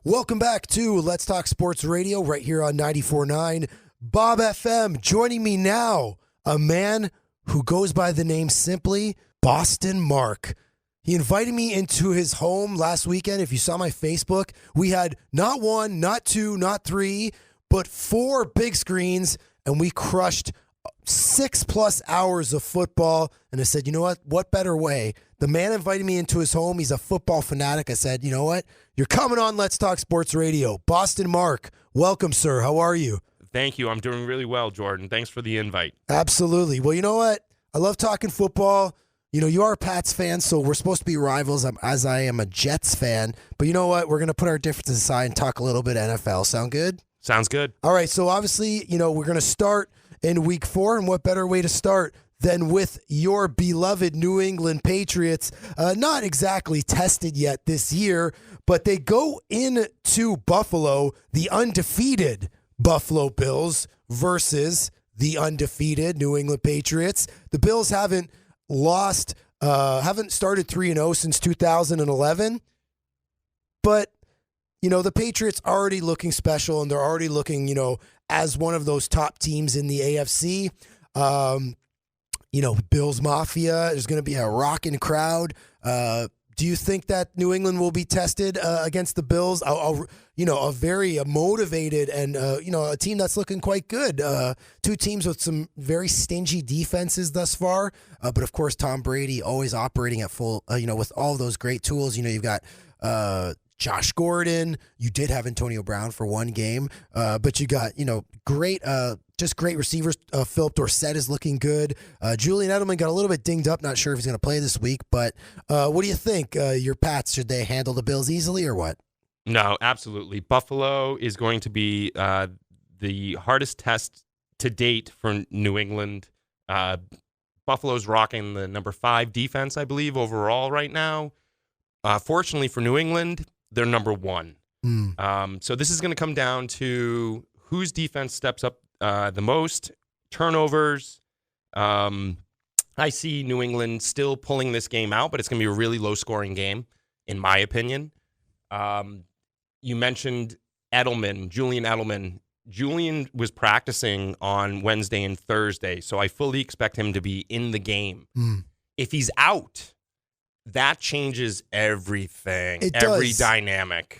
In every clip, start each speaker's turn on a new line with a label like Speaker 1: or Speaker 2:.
Speaker 1: Welcome back to Let's Talk Sports Radio right here on 94.9 Bob FM. Joining me now, a man who goes by the name simply Boston Mark. He invited me into his home last weekend. If you saw my Facebook, we had not one, not two, not three, but 4 big screens, and we crushed 6+ hours of football. And I said, you know what? What better way? The man invited me into his home. He's a football fanatic. I said, you know what? You're coming on Let's Talk Sports Radio. Boston Mark, welcome, sir. How are you?
Speaker 2: Thank you. I'm doing really well, Jordan. Thanks for the invite.
Speaker 1: Absolutely. Well, you know what? I love talking football. You know, you are a Pats fan, so we're supposed to be rivals, as I am a Jets fan. But you know what? We're going to put our differences aside and talk a little bit NFL. Sound good?
Speaker 2: Sounds good.
Speaker 1: All right. So obviously, you know, we're going to start in week 4, and what better way to start than with your beloved New England Patriots? Not exactly tested yet this year, but they go into Buffalo, the undefeated Buffalo Bills versus the undefeated New England Patriots. The Bills haven't started 3-0 since 2011, but you know, the Patriots already looking special, and they're already looking, you know, as one of those top teams in the AFC. You know, Bills Mafia, there's going to be a rocking crowd. Do you think that New England will be tested against the Bills? You know, a very motivated and, you know, a team that's looking quite good. 2 teams with some very stingy defenses thus far. But, of course, Tom Brady always operating at full, you know, with all those great tools. You know, you've got Josh Gordon. You did have Antonio Brown for 1 game. But you got, you know, great receivers. Philip Dorsett is looking good. Julian Edelman got a little bit dinged up. Not sure if he's going to play this week. But what do you think? Your Pats, should they handle the Bills easily or what?
Speaker 2: No, absolutely. Buffalo is going to be the hardest test to date for New England. Buffalo's rocking the number 5 defense, I believe, overall right now. Fortunately for New England, they're number 1. So this is going to come down to whose defense steps up the most. Turnovers. I see New England still pulling this game out, but it's going to be a really low-scoring game, in my opinion. You mentioned Edelman, Julian Edelman. Julian was practicing on Wednesday and Thursday, so I fully expect him to be in the game. If he's out, that changes everything, every dynamic.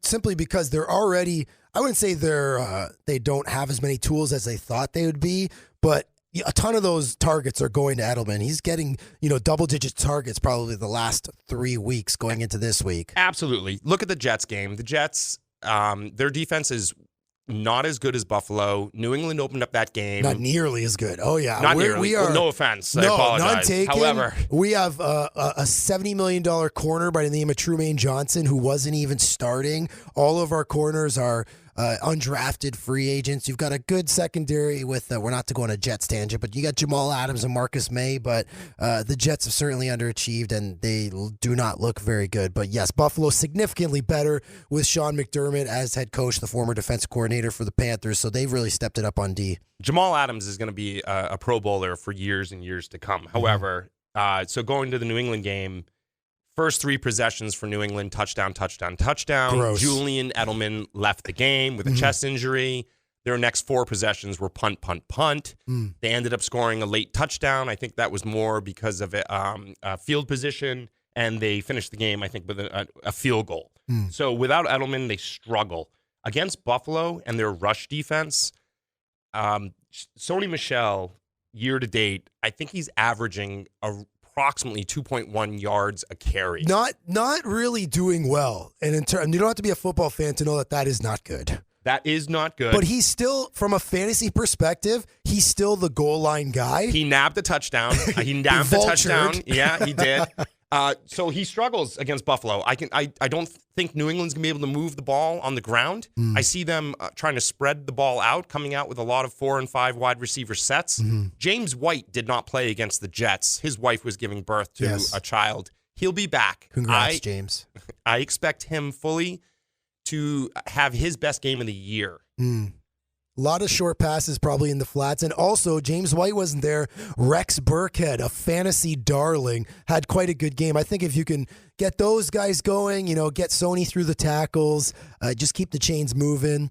Speaker 2: Simply because they're already, I wouldn't say they don't have as many tools as they thought they would be, but a ton of those targets are going to Edelman. He's getting, you know, double-digit targets probably the last 3 weeks going into this week. Absolutely. Look at the Jets game. The Jets, their defense is not as good as Buffalo. New England opened up that game.
Speaker 1: Not nearly as good. Oh, yeah.
Speaker 2: Not nearly. Well, no offense. I apologize.
Speaker 1: None taken.
Speaker 2: However,
Speaker 1: we have a $70 million corner by the name of Trumaine Johnson who wasn't even starting. All of our corners are undrafted free agents. You've got a good secondary with, we're not to go on a Jets tangent, but you got Jamal Adams and Marcus May, but the Jets have certainly underachieved, and they do not look very good. But yes, Buffalo significantly better with Sean McDermott as head coach, the former defense coordinator for the Panthers, so they've really stepped it up on D.
Speaker 2: Jamal Adams is going to be a Pro Bowler for years and years to come. However, so going to the New England game, first 3 possessions for New England, touchdown.
Speaker 1: Gross.
Speaker 2: Julian Edelman left the game with a chest injury. Their next 4 possessions were punt. They ended up scoring a late touchdown. I think that was more because of field position, and they finished the game, I think, with a field goal. So without Edelman, they struggle. Against Buffalo and their rush defense, Sony Michel, year to date, I think he's averaging approximately 2.1 yards a carry.
Speaker 1: Not really doing well. And you don't have to be a football fan to know that is not good.
Speaker 2: That is not good.
Speaker 1: But he's still, from a fantasy perspective, he's still the goal line guy.
Speaker 2: He nabbed the touchdown. He nabbed the touchdown. Yeah, he did. So he struggles against Buffalo. I don't think New England's going to be able to move the ball on the ground. I see them trying to spread the ball out, coming out with a lot of 4 and 5 wide receiver sets. James White did not play against the Jets. His wife was giving birth to a child. He'll be back.
Speaker 1: Congrats, James.
Speaker 2: I expect him fully to have his best game of the year.
Speaker 1: A lot of short passes probably in the flats. And also, James White wasn't there. Rex Burkhead, a fantasy darling, had quite a good game. I think if you can get those guys going, get Sony through the tackles, just keep the chains moving.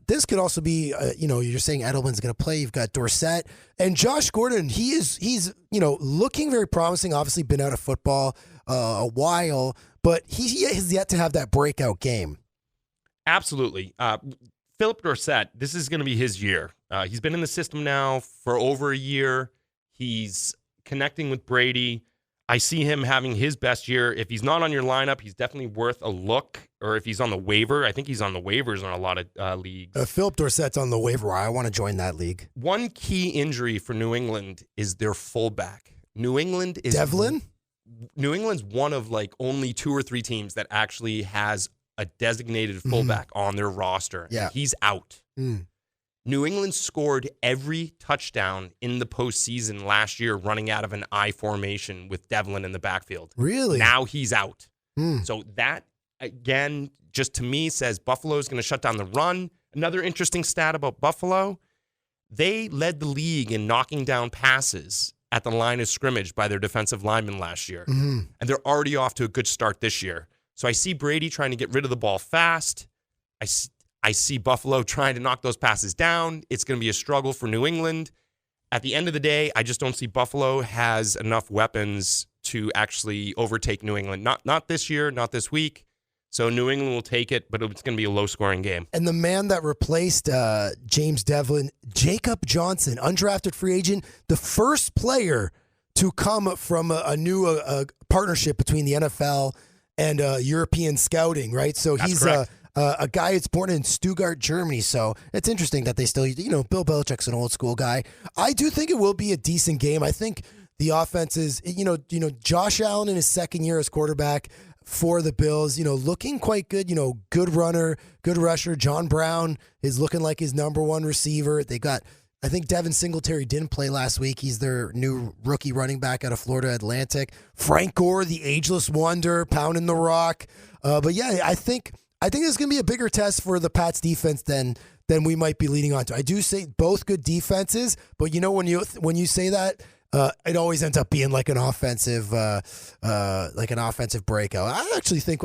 Speaker 1: This could also be, you're saying Edelman's going to play. You've got Dorsett and Josh Gordon. He's looking very promising. Obviously been out of football a while, but he has yet to have that breakout game.
Speaker 2: Absolutely. Philip Dorsett, this is going to be his year. He's been in the system now for over a year. He's connecting with Brady. I see him having his best year. If he's not on your lineup, he's definitely worth a look. Or if he's on the waiver, I think he's on the waivers on a lot of leagues.
Speaker 1: Philip Dorsett's on the waiver. I want to join that league.
Speaker 2: One key injury for New England is their fullback. New England is
Speaker 1: Devlin?
Speaker 2: New England's one of only 2 or 3 teams that actually has a designated fullback on their roster.
Speaker 1: Yeah.
Speaker 2: He's out.
Speaker 1: Mm.
Speaker 2: New England scored every touchdown in the postseason last year running out of an I formation with Devlin in the backfield.
Speaker 1: Really?
Speaker 2: Now he's out.
Speaker 1: Mm.
Speaker 2: So that, again, just to me says Buffalo's going to shut down the run. Another interesting stat about Buffalo, they led the league in knocking down passes at the line of scrimmage by their defensive linemen last year.
Speaker 1: Mm-hmm.
Speaker 2: And they're already off to a good start this year. So I see Brady trying to get rid of the ball fast. I see Buffalo trying to knock those passes down. It's going to be a struggle for New England. At the end of the day, I just don't see Buffalo has enough weapons to actually overtake New England. Not this year, not this week. So New England will take it, but it's going to be a low-scoring game.
Speaker 1: And the man that replaced James Devlin, Jacob Johnson, undrafted free agent, the first player to come from a new partnership between the NFL and European scouting, right? So
Speaker 2: That's
Speaker 1: he's a guy that's born in Stuttgart, Germany. So it's interesting that they still, Bill Belichick's an old school guy. I do think it will be a decent game. I think the offense is, Josh Allen in his second year as quarterback for the Bills, looking quite good, good runner, good rusher. John Brown is looking like his number one receiver. They got, I think Devin Singletary didn't play last week. He's their new rookie running back out of Florida Atlantic. Frank Gore, the ageless wonder, pounding the rock. But yeah, I think it's going to be a bigger test for the Pats defense than we might be leading on to. I do say both good defenses, but when you say that, it always ends up being like an offensive breakout. I actually think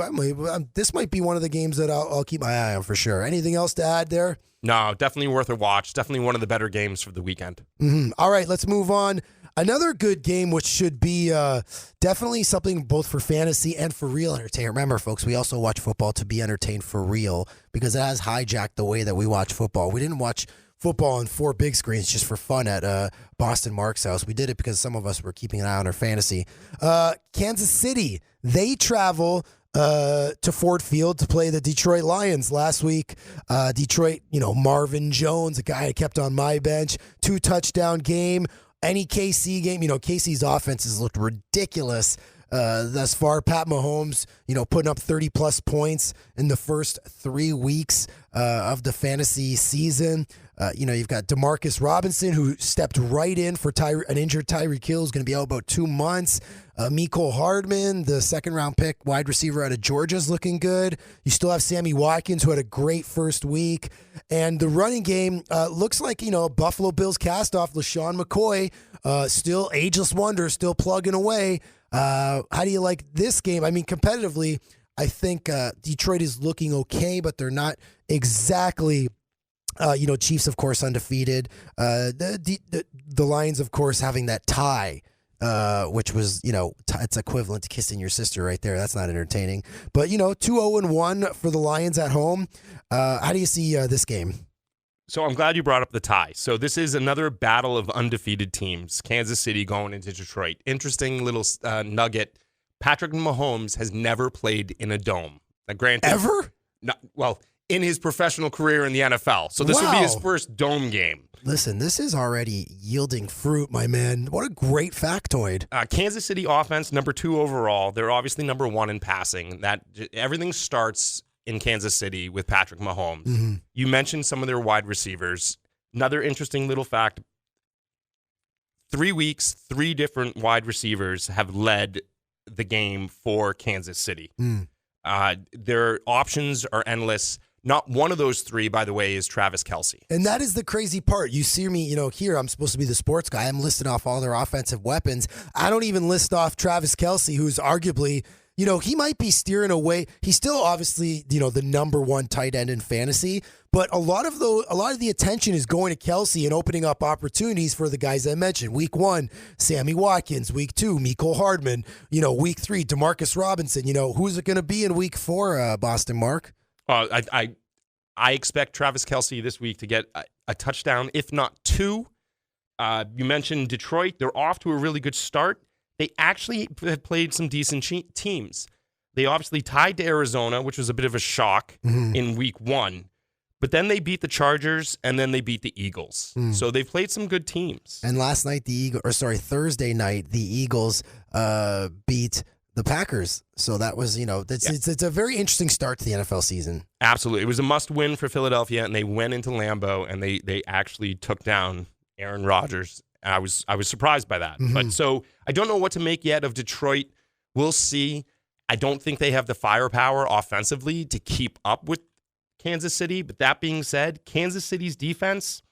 Speaker 1: this might be one of the games that I'll keep my eye on for sure. Anything else to add there?
Speaker 2: No, definitely worth a watch. Definitely one of the better games for the weekend.
Speaker 1: Mm-hmm. All right, let's move on. Another good game, which should be definitely something both for fantasy and for real entertainment. Remember, folks, we also watch football to be entertained for real because it has hijacked the way that we watch football. We didn't watch football on 4 big screens just for fun at Boston Mark's house. We did it because some of us were keeping an eye on our fantasy. Kansas City, they travel to Ford Field to play the Detroit Lions last week. Detroit, Marvin Jones, a guy I kept on my bench, 2-touchdown game. Any KC game, KC's offense has looked ridiculous thus far. Pat Mahomes, putting up 30-plus points in the first 3 weeks of the fantasy season. You've got Demarcus Robinson, who stepped right in for an injured Tyreek Hill, who's going to be out about 2 months. Mecole Hardman, the second-round pick wide receiver out of Georgia, is looking good. You still have Sammy Watkins, who had a great first week. And the running game looks like, Buffalo Bills cast-off LaShawn McCoy, still ageless wonder, still plugging away. How do you like this game? I mean, competitively, I think Detroit is looking okay, but they're not exactly... Chiefs, of course, undefeated. The Lions, of course, having that tie, which was, it's equivalent to kissing your sister right there. That's not entertaining. But, 2-0-1 for the Lions at home. How do you see this game?
Speaker 2: So I'm glad you brought up the tie. So this is another battle of undefeated teams. Kansas City going into Detroit. Interesting little nugget. Patrick Mahomes has never played in a dome. Now, granted,
Speaker 1: ever?
Speaker 2: In his professional career in the NFL. So this would be his first dome game.
Speaker 1: Listen, this is already yielding fruit, my man. What a great factoid.
Speaker 2: Kansas City offense, number 2 overall. They're obviously number 1 in passing. Everything starts in Kansas City with Patrick Mahomes. Mm-hmm. You mentioned some of their wide receivers. Another interesting little fact, 3 weeks, 3 different wide receivers have led the game for Kansas City. Mm. Their options are endless. Not one of those three, by the way, is Travis Kelce.
Speaker 1: And that is the crazy part. You see me, here, I'm supposed to be the sports guy. I'm listing off all their offensive weapons. I don't even list off Travis Kelce, who's arguably, he might be steering away. He's still obviously, the number one tight end in fantasy, but a lot of the attention is going to Kelce and opening up opportunities for the guys I mentioned. Week 1, Sammy Watkins. Week 2, Mecole Hardman. Week 3, Demarcus Robinson. Who's it going to be in week 4, Boston, Mark?
Speaker 2: I expect Travis Kelce this week to get a touchdown, if not 2. You mentioned Detroit. They're off to a really good start. They actually have played some decent teams. They obviously tied to Arizona, which was a bit of a shock in week 1. But then they beat the Chargers, and then they beat the Eagles. So they've played some good teams.
Speaker 1: And last night, Thursday night, the Eagles beat the Packers. So that was, it's a very interesting start to the NFL season.
Speaker 2: Absolutely. It was a must-win for Philadelphia, and they went into Lambeau, and they actually took down Aaron Rodgers. And I was surprised by that. But so I don't know what to make yet of Detroit. We'll see. I don't think they have the firepower offensively to keep up with Kansas City. But that being said, Kansas City's defense,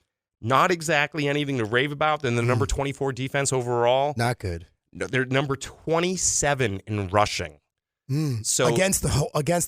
Speaker 2: not exactly anything to rave about. They're the number 24 defense overall.
Speaker 1: Not good.
Speaker 2: They're number 27 in rushing. So
Speaker 1: against the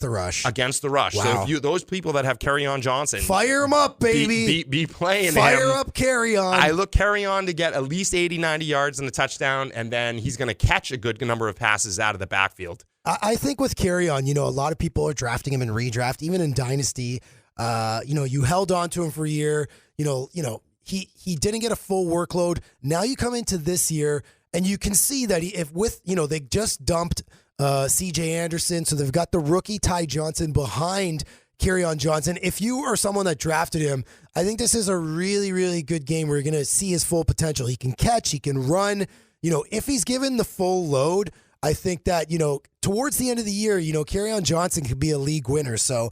Speaker 1: rush.
Speaker 2: Against the rush.
Speaker 1: Wow.
Speaker 2: So if those people that have Kerryon Johnson,
Speaker 1: fire him up, baby.
Speaker 2: Be playing
Speaker 1: fire
Speaker 2: him.
Speaker 1: Up Kerryon.
Speaker 2: I look Kerryon to get at least 80, 90 yards and a touchdown, and then he's going to catch a good number of passes out of the backfield.
Speaker 1: I think with Kerryon, a lot of people are drafting him in redraft, even in Dynasty. You held on to him for a year. He didn't get a full workload. Now you come into this year, and you can see that they just dumped C.J. Anderson, so they've got the rookie Ty Johnson behind Kerryon Johnson. If you are someone that drafted him, I think this is a really, really good game where you're going to see his full potential. He can catch, he can run. If he's given the full load, I think that, towards the end of the year, Kerryon Johnson could be a league winner. So,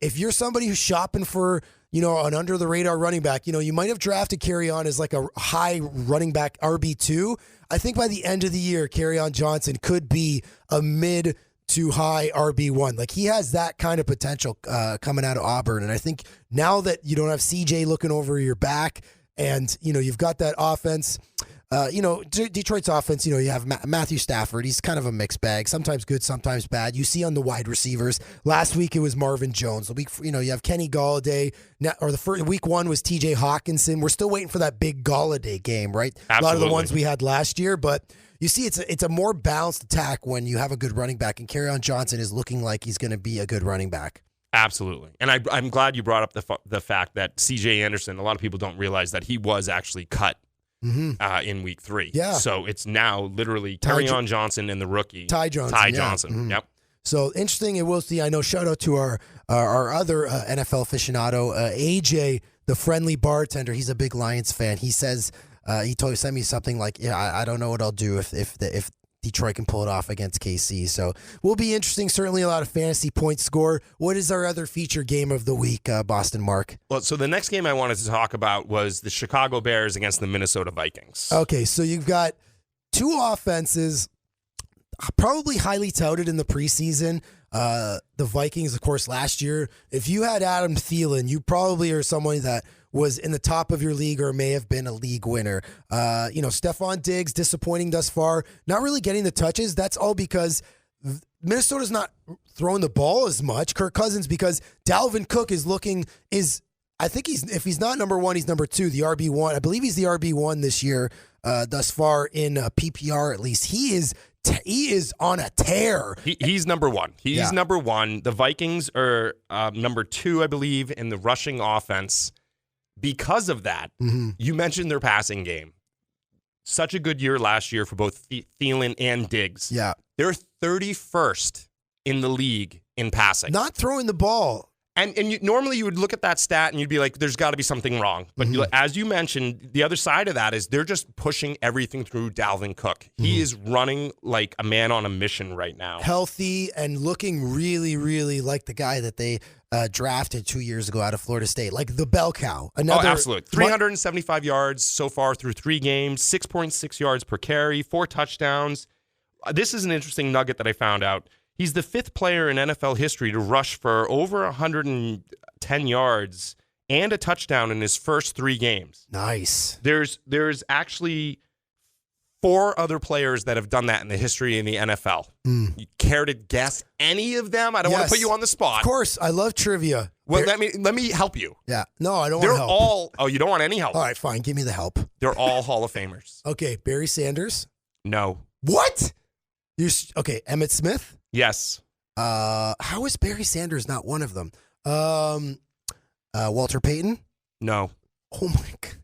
Speaker 1: if you're somebody who's shopping for, an under-the-radar running back, you might have drafted Kerryon as like a high running back RB2. I think by the end of the year, Kerryon Johnson could be a mid to high RB1. Like, he has that kind of potential coming out of Auburn. And I think now that you don't have CJ looking over your back and, you've got that offense, Detroit's offense, you have Matthew Stafford. He's kind of a mixed bag, sometimes good, sometimes bad. You see on the wide receivers. Last week it was Marvin Jones. The week, you have Kenny Galladay. Week 1 was TJ Hawkinson. We're still waiting for that big Galladay game, right?
Speaker 2: Absolutely.
Speaker 1: A lot of the ones we had last year, but you see it's a more balanced attack when you have a good running back, and Kerryon Johnson is looking like he's going to be a good running back.
Speaker 2: Absolutely. And I'm glad you brought up the fact that C.J. Anderson, a lot of people don't realize that he was actually cut in week 3.
Speaker 1: Yeah.
Speaker 2: So it's now literally Kerryon Johnson and the rookie
Speaker 1: Ty Johnson.
Speaker 2: Yeah. Yep.
Speaker 1: So interesting. It will see. I know. Shout out to our other NFL aficionado, AJ, the friendly bartender. He's a big Lions fan. He says sent me something like, I don't know what I'll do if Detroit can pull it off against KC. So will be interesting. Certainly a lot of fantasy points score. What is our other feature game of the week, Boston, Mark?
Speaker 2: Well, so the next game I wanted to talk about was the Chicago Bears against the Minnesota Vikings.
Speaker 1: Okay, so you've got two offenses probably highly touted in the preseason. The Vikings, of course, last year, if you had Adam Thielen, you probably are someone that was in the top of your league or may have been a league winner. Stephon Diggs, disappointing thus far, not really getting the touches. That's all because Minnesota's not throwing the ball as much. Kirk Cousins, because Dalvin Cook I think if he's not number 1, he's number 2, the RB1. I believe he's the RB1 this year thus far in PPR at least. He is on a tear.
Speaker 2: He's number 1. He's number 1. The Vikings are number 2, I believe, in the rushing offense. Because of that, you mentioned their passing game. Such a good year last year for both Thielen and Diggs.
Speaker 1: Yeah.
Speaker 2: They're 31st in the league in passing.
Speaker 1: Not throwing the ball.
Speaker 2: And normally you would look at that stat and you'd be like, there's got to be something wrong. But as you mentioned, the other side of that is they're just pushing everything through Dalvin Cook. He is running like a man on a mission right now.
Speaker 1: Healthy and looking really, really like the guy that they drafted 2 years ago out of Florida State, like the bell cow.
Speaker 2: Absolutely. 375 yards so far through 3 games, 6.6 yards per carry, 4 touchdowns. This is an interesting nugget that I found out. He's the 5th player in NFL history to rush for over 110 yards and a touchdown in his first 3 games.
Speaker 1: Nice.
Speaker 2: There's actually 4 other players that have done that in the history in the NFL. You care to guess any of them? I don't want to put you on the spot.
Speaker 1: Of course. I love trivia.
Speaker 2: Well, let me help you.
Speaker 1: Yeah. No, I don't want help.
Speaker 2: They're all... Oh, you don't want any help?
Speaker 1: All right, fine. Give me the help.
Speaker 2: They're all Hall of Famers.
Speaker 1: Okay, Barry Sanders?
Speaker 2: No.
Speaker 1: What? Okay, Emmitt Smith?
Speaker 2: Yes.
Speaker 1: How is Barry Sanders not one of them? Walter Payton?
Speaker 2: No.
Speaker 1: Oh, my God.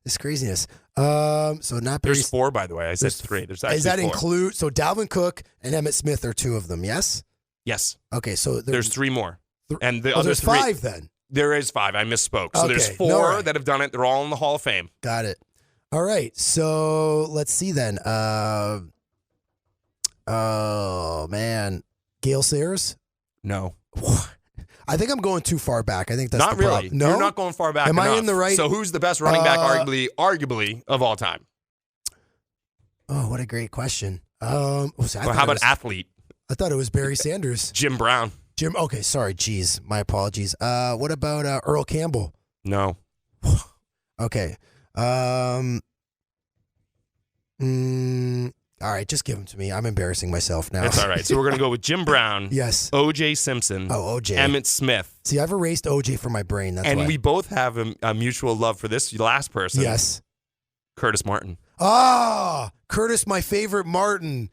Speaker 1: This craziness. So not Barry.
Speaker 2: There's 4, by the way. I said 3. There's actually 4.
Speaker 1: Does that include... So Dalvin Cook and Emmitt Smith are 2 of them, yes?
Speaker 2: Yes.
Speaker 1: Okay, so...
Speaker 2: There's 3 more. And the other
Speaker 1: there's
Speaker 2: 3...
Speaker 1: 5 then?
Speaker 2: There is 5. I misspoke. So there's 4 that have done it. They're all in the Hall of Fame.
Speaker 1: Got it. All right. So let's see then. Oh, man. Gale Sayers?
Speaker 2: No.
Speaker 1: I think I'm going too far back. I think that's
Speaker 2: not
Speaker 1: the
Speaker 2: really.
Speaker 1: problem. No?
Speaker 2: You're not going far back
Speaker 1: Am
Speaker 2: enough.
Speaker 1: I in the right?
Speaker 2: So who's the best running back, arguably, of all time?
Speaker 1: Oh, what a great question.
Speaker 2: How about athlete?
Speaker 1: I thought it was Barry Sanders.
Speaker 2: Jim Brown.
Speaker 1: Okay, sorry. Geez, my apologies. What about Earl Campbell?
Speaker 2: No.
Speaker 1: Okay. All right, just give them to me. I'm embarrassing myself now.
Speaker 2: That's all right. So we're going to go with Jim Brown.
Speaker 1: Yes.
Speaker 2: O.J. Simpson.
Speaker 1: Oh, O.J.
Speaker 2: Emmitt Smith.
Speaker 1: See, I've erased O.J. from my brain. That's
Speaker 2: and
Speaker 1: why.
Speaker 2: we both have a mutual love for this last person.
Speaker 1: Yes.
Speaker 2: Curtis Martin.
Speaker 1: Ah, Curtis, my favorite Martin.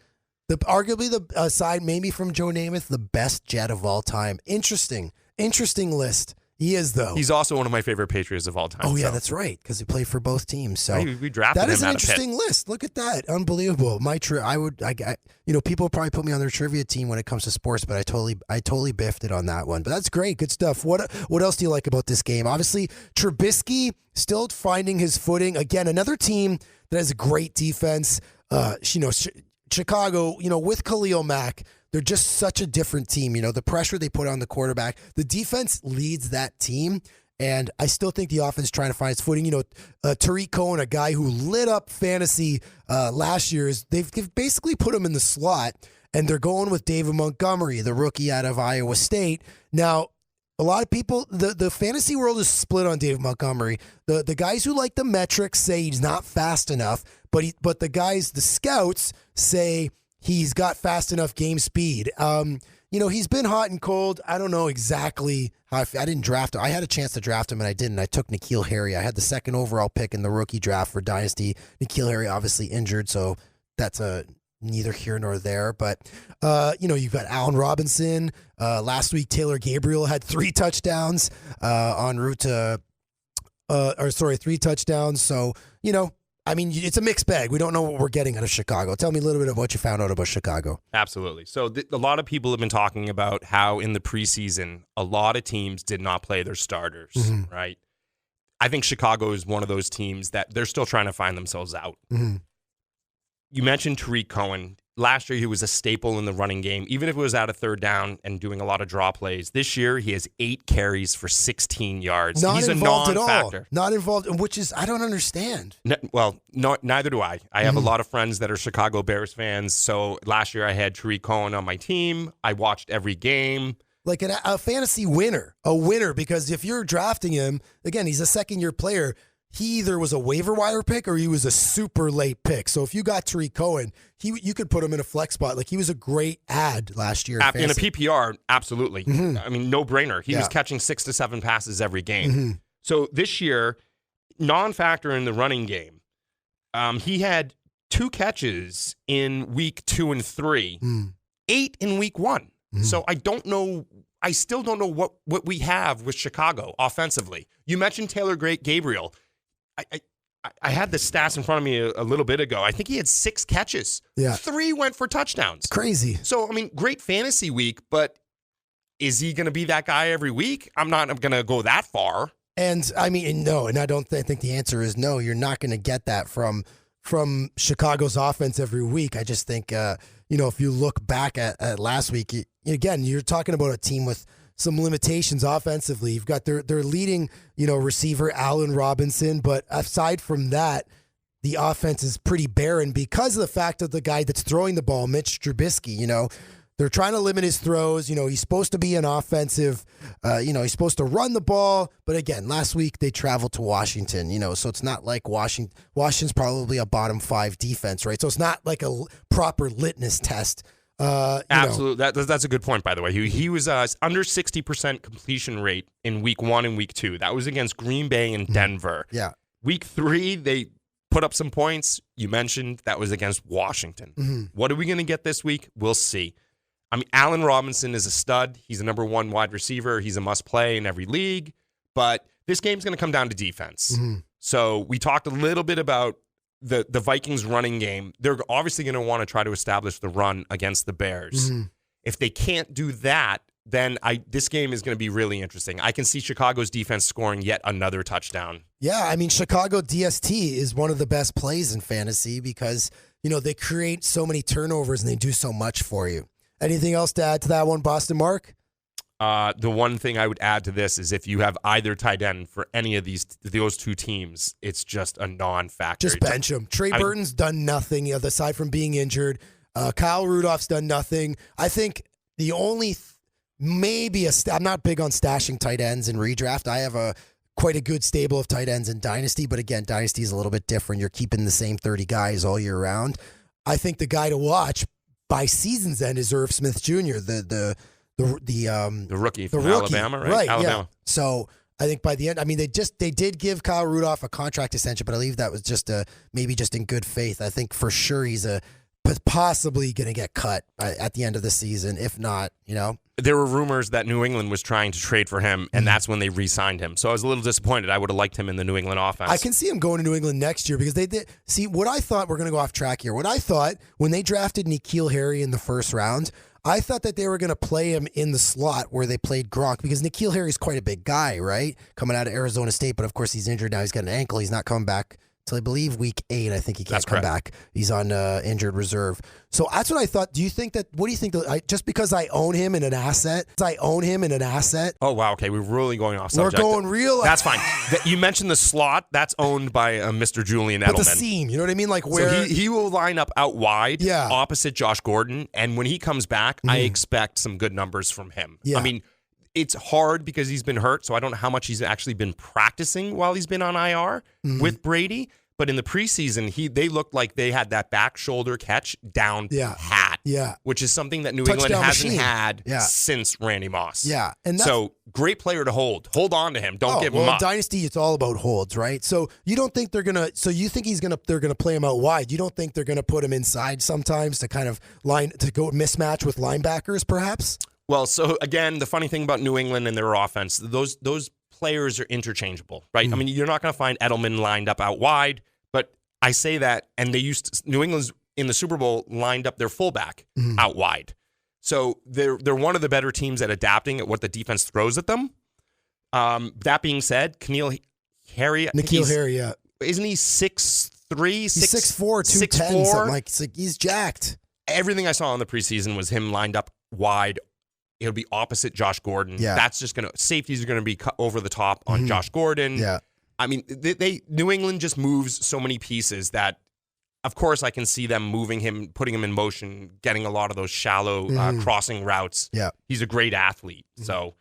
Speaker 1: Arguably the aside maybe from Joe Namath, the best Jet of all time. Interesting list. He is, though.
Speaker 2: He's also one of my favorite Patriots of all time.
Speaker 1: Oh, yeah, that's right, because he played for both teams. So
Speaker 2: we drafted him.
Speaker 1: That is an interesting list. Look at that. Unbelievable. People probably put me on their trivia team when it comes to sports, but I totally biffed it on that one. But that's great. Good stuff. What else do you like about this game? Obviously, Trubisky still finding his footing. Again, another team that has a great defense. Chicago, with Khalil Mack, they're just such a different team. The pressure they put on the quarterback, the defense leads that team. And I still think the offense is trying to find its footing. Tariq Cohen, a guy who lit up fantasy last year, they've basically put him in the slot, and they're going with David Montgomery, the rookie out of Iowa State. Now, a lot of people, the fantasy world is split on David Montgomery. The guys who like the metrics say he's not fast enough, but the scouts say he's got fast enough game speed. He's been hot and cold. I don't know exactly how I didn't draft him. I had a chance to draft him, and I didn't. I took N'Keal Harry. I had the 2nd overall pick in the rookie draft for Dynasty. N'Keal Harry obviously injured, so that's neither here nor there. But, you've got Allen Robinson. Last week, Taylor Gabriel had 3 touchdowns en route to 3 touchdowns. So, it's a mixed bag. We don't know what we're getting out of Chicago. Tell me a little bit of what you found out about Chicago.
Speaker 2: Absolutely. So a lot of people have been talking about how in the preseason, a lot of teams did not play their starters, right? I think Chicago is one of those teams that they're still trying to find themselves out.
Speaker 1: Mm-hmm.
Speaker 2: You mentioned Tariq Cohen. Last year, he was a staple in the running game, even if it was out of 3rd down and doing a lot of draw plays. This year, he has 8 carries for 16 yards. He's
Speaker 1: involved
Speaker 2: a non-factor.
Speaker 1: At all. Not involved, which is, I don't understand.
Speaker 2: Neither do I. I have a lot of friends that are Chicago Bears fans. So last year, I had Tariq Cohen on my team. I watched every game.
Speaker 1: Like a fantasy winner, because if you're drafting him, again, he's a 2nd-year player. He either was a waiver wire pick or he was a super late pick. So if you got Tariq Cohen, you could put him in a flex spot. Like, he was a great ad last year.
Speaker 2: In a PPR, absolutely. Mm-hmm. I mean, no brainer. He was catching 6 to 7 passes every game. Mm-hmm. So this year, non-factor in the running game, he had 2 catches in week 2 and 3, 8 in week 1. Mm-hmm. So I still don't know what we have with Chicago offensively. You mentioned Taylor Gabriel. I had the stats in front of me a little bit ago. I think he had 6 catches.
Speaker 1: Yeah.
Speaker 2: 3 went for touchdowns.
Speaker 1: It's crazy.
Speaker 2: So, great fantasy week, but is he going to be that guy every week? I'm not going to go that far.
Speaker 1: And, no, and I don't think the answer is no. You're not going to get that from Chicago's offense every week. I just think, if you look back at last week, again, you're talking about a team with some limitations offensively. You've got their leading, receiver, Allen Robinson. But aside from that, the offense is pretty barren because of the fact of the guy that's throwing the ball, Mitch Trubisky. They're trying to limit his throws. He's supposed to be an offensive, he's supposed to run the ball. But again, last week they traveled to Washington, so it's not like Washington's probably a bottom 5 defense, right? So it's not like a proper litmus test.
Speaker 2: Absolutely. That's a good point, by the way. He was under 60% completion rate in week 1 and week 2. That was against Green Bay and Denver.
Speaker 1: Yeah.
Speaker 2: Week 3, they put up some points. You mentioned that was against Washington.
Speaker 1: Mm-hmm.
Speaker 2: What are we going to get this week? We'll see. I mean, Allen Robinson is a stud. He's a number 1 wide receiver. He's a must-play in every league. But this game's going to come down to defense.
Speaker 1: Mm-hmm.
Speaker 2: So we talked a little bit about the Vikings running game. They're obviously going to want to try to establish the run against the Bears.
Speaker 1: Mm-hmm.
Speaker 2: If they can't do that, then this game is going to be really interesting. I can see Chicago's defense scoring yet another touchdown.
Speaker 1: Yeah, I mean, Chicago DST is one of the best plays in fantasy because, they create so many turnovers and they do so much for you. Anything else to add to that one, Boston Mark?
Speaker 2: The one thing I would add to this is if you have either tight end for any of those two teams, it's just a non-factor.
Speaker 1: Just bench him. Trey Burton's done nothing aside from being injured. Kyle Rudolph's done nothing. I think the only I'm not big on stashing tight ends in redraft. I have quite a good stable of tight ends in Dynasty, but again, Dynasty is a little bit different. You're keeping the same 30 guys all year round. I think the guy to watch by season's end is Irv Smith Jr., the
Speaker 2: rookie from Alabama, right? Alabama.
Speaker 1: Yeah. So I think by the end, I mean, they did give Kyle Rudolph a contract extension, but I believe that was just maybe just in good faith. I think for sure he's possibly going to get cut at the end of the season. If not,
Speaker 2: There were rumors that New England was trying to trade for him, and that's when they re-signed him. So I was a little disappointed. I would have liked him in the New England offense.
Speaker 1: I can see him going to New England next year because they did. See, what I thought, we're going to go off track here. What I thought when they drafted N'Keal Harry in the first round, I thought that they were going to play him in the slot where they played Gronk because N'Keal Harry's quite a big guy, right? Coming out of Arizona State, but of course he's injured now. He's got an ankle. He's not coming back till I believe week 8. I think he can't come back. He's on injured reserve. So that's what I thought. What do you think just because I own him in an asset?
Speaker 2: Oh, wow. Okay. We're really going off subject.
Speaker 1: We're going real.
Speaker 2: That's fine. You mentioned the slot. That's owned by Mr. Julian Edelman.
Speaker 1: But the seam, you know what I mean? Like where
Speaker 2: so he will line up out wide opposite Josh Gordon. And when he comes back, I expect some good numbers from him.
Speaker 1: Yeah.
Speaker 2: I mean, it's hard because he's been hurt, so I don't know how much he's actually been practicing while he's been on IR with Brady. But in the preseason, they looked like they had that back shoulder catch down pat, which is something that New England hasn't had since Randy Moss.
Speaker 1: Yeah, and
Speaker 2: so great player to hold. Hold on to him. Don't give him up.
Speaker 1: In Dynasty, it's all about holds, right? So you don't think they're gonna? So you think they're gonna play him out wide? You don't think they're gonna put him inside sometimes to kind of go mismatch with linebackers, perhaps?
Speaker 2: Well, so again, the funny thing about New England and their offense, those players are interchangeable, right? I mean, you're not going to find Edelman lined up out wide, but I say that, and New England's in the Super Bowl lined up their fullback out wide. So they're one of the better teams at adapting at what the defense throws at them. That being said, N'Keal Harry,
Speaker 1: yeah.
Speaker 2: Isn't he 6'3",
Speaker 1: 6'4", 210, something like he's jacked.
Speaker 2: Everything I saw in the preseason was him lined up wide. It'll be opposite Josh Gordon.
Speaker 1: Yeah.
Speaker 2: That's just safeties are going to be cut over the top on Josh Gordon.
Speaker 1: Yeah.
Speaker 2: I mean, New England just moves so many pieces that, of course, I can see them moving him, putting him in motion, getting a lot of those shallow crossing routes.
Speaker 1: Yeah.
Speaker 2: He's a great athlete. So,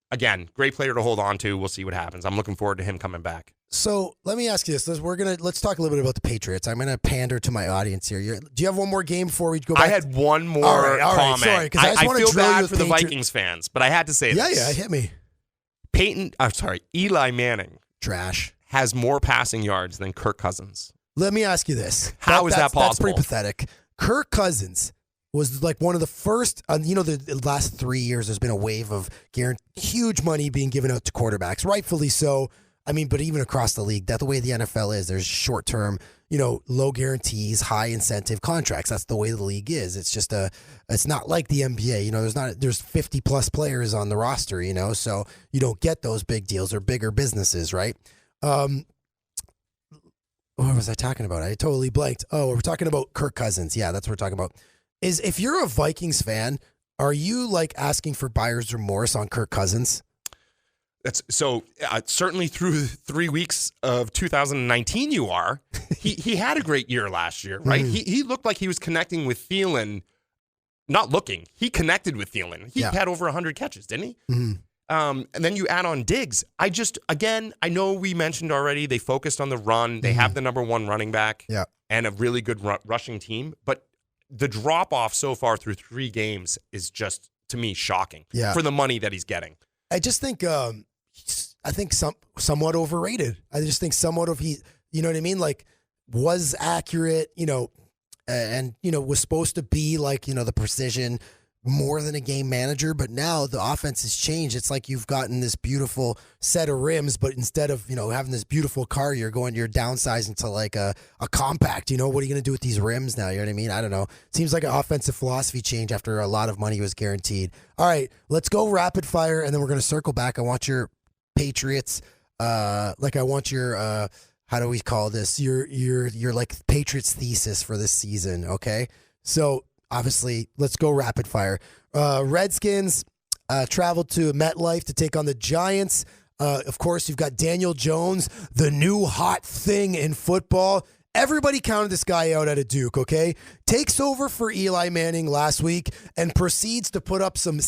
Speaker 2: again, great player to hold on to. We'll see what happens. I'm looking forward to him coming back.
Speaker 1: So let me ask you this. Let's talk a little bit about the Patriots. I'm going to pander to my audience here. Do you have one more game before we go back?
Speaker 2: I had one more comment.
Speaker 1: Sorry, because I
Speaker 2: feel bad for the Vikings fans, but I had to say this.
Speaker 1: Yeah, hit me.
Speaker 2: Eli Manning.
Speaker 1: Trash.
Speaker 2: Has more passing yards than Kirk Cousins.
Speaker 1: Let me ask you this.
Speaker 2: How is that possible?
Speaker 1: That's pretty pathetic. Kirk Cousins was like one of the first, the last 3 years there's been a wave of huge money being given out to quarterbacks, rightfully so. I mean, but even across the league, that's the way the NFL is. There's short-term, low guarantees, high incentive contracts. That's the way the league is. It's just it's not like the NBA. There's 50 plus players on the roster, so you don't get those big deals or bigger businesses, right? What was I talking about? I totally blanked. Oh, we're talking about Kirk Cousins. Yeah, that's what we're talking about. If you're a Vikings fan, are you like asking for buyer's remorse on Kirk Cousins?
Speaker 2: That's so certainly through 3 weeks of 2019, you are. He had a great year last year, right? He looked like he was connecting with Thielen. Not looking, he connected with Thielen. He had over 100 catches, didn't he? And then you add on Diggs. I know we mentioned already they focused on the run. They have the number one running back and a really good rushing team. But the drop off so far through 3 games is just, to me, shocking for the money that he's getting.
Speaker 1: I just think somewhat overrated. I just think somewhat of you know what I mean? Like, was accurate, and, was supposed to be like, the precision more than a game manager. But now the offense has changed. It's like you've gotten this beautiful set of rims, but instead of, having this beautiful car, you're downsizing to like a compact. What are you going to do with these rims now? You know what I mean? I don't know. Seems like an offensive philosophy change after a lot of money was guaranteed. All right, let's go rapid fire, and then we're going to circle back. I want your Patriots, I want your, how do we call this? Your like Patriots thesis for this season. Okay. So obviously let's go rapid fire. Redskins, traveled to MetLife to take on the Giants. Of course, you've got Daniel Jones, the new hot thing in football. Everybody counted this guy out at a Duke, okay? Takes over for Eli Manning last week and proceeds to put up some.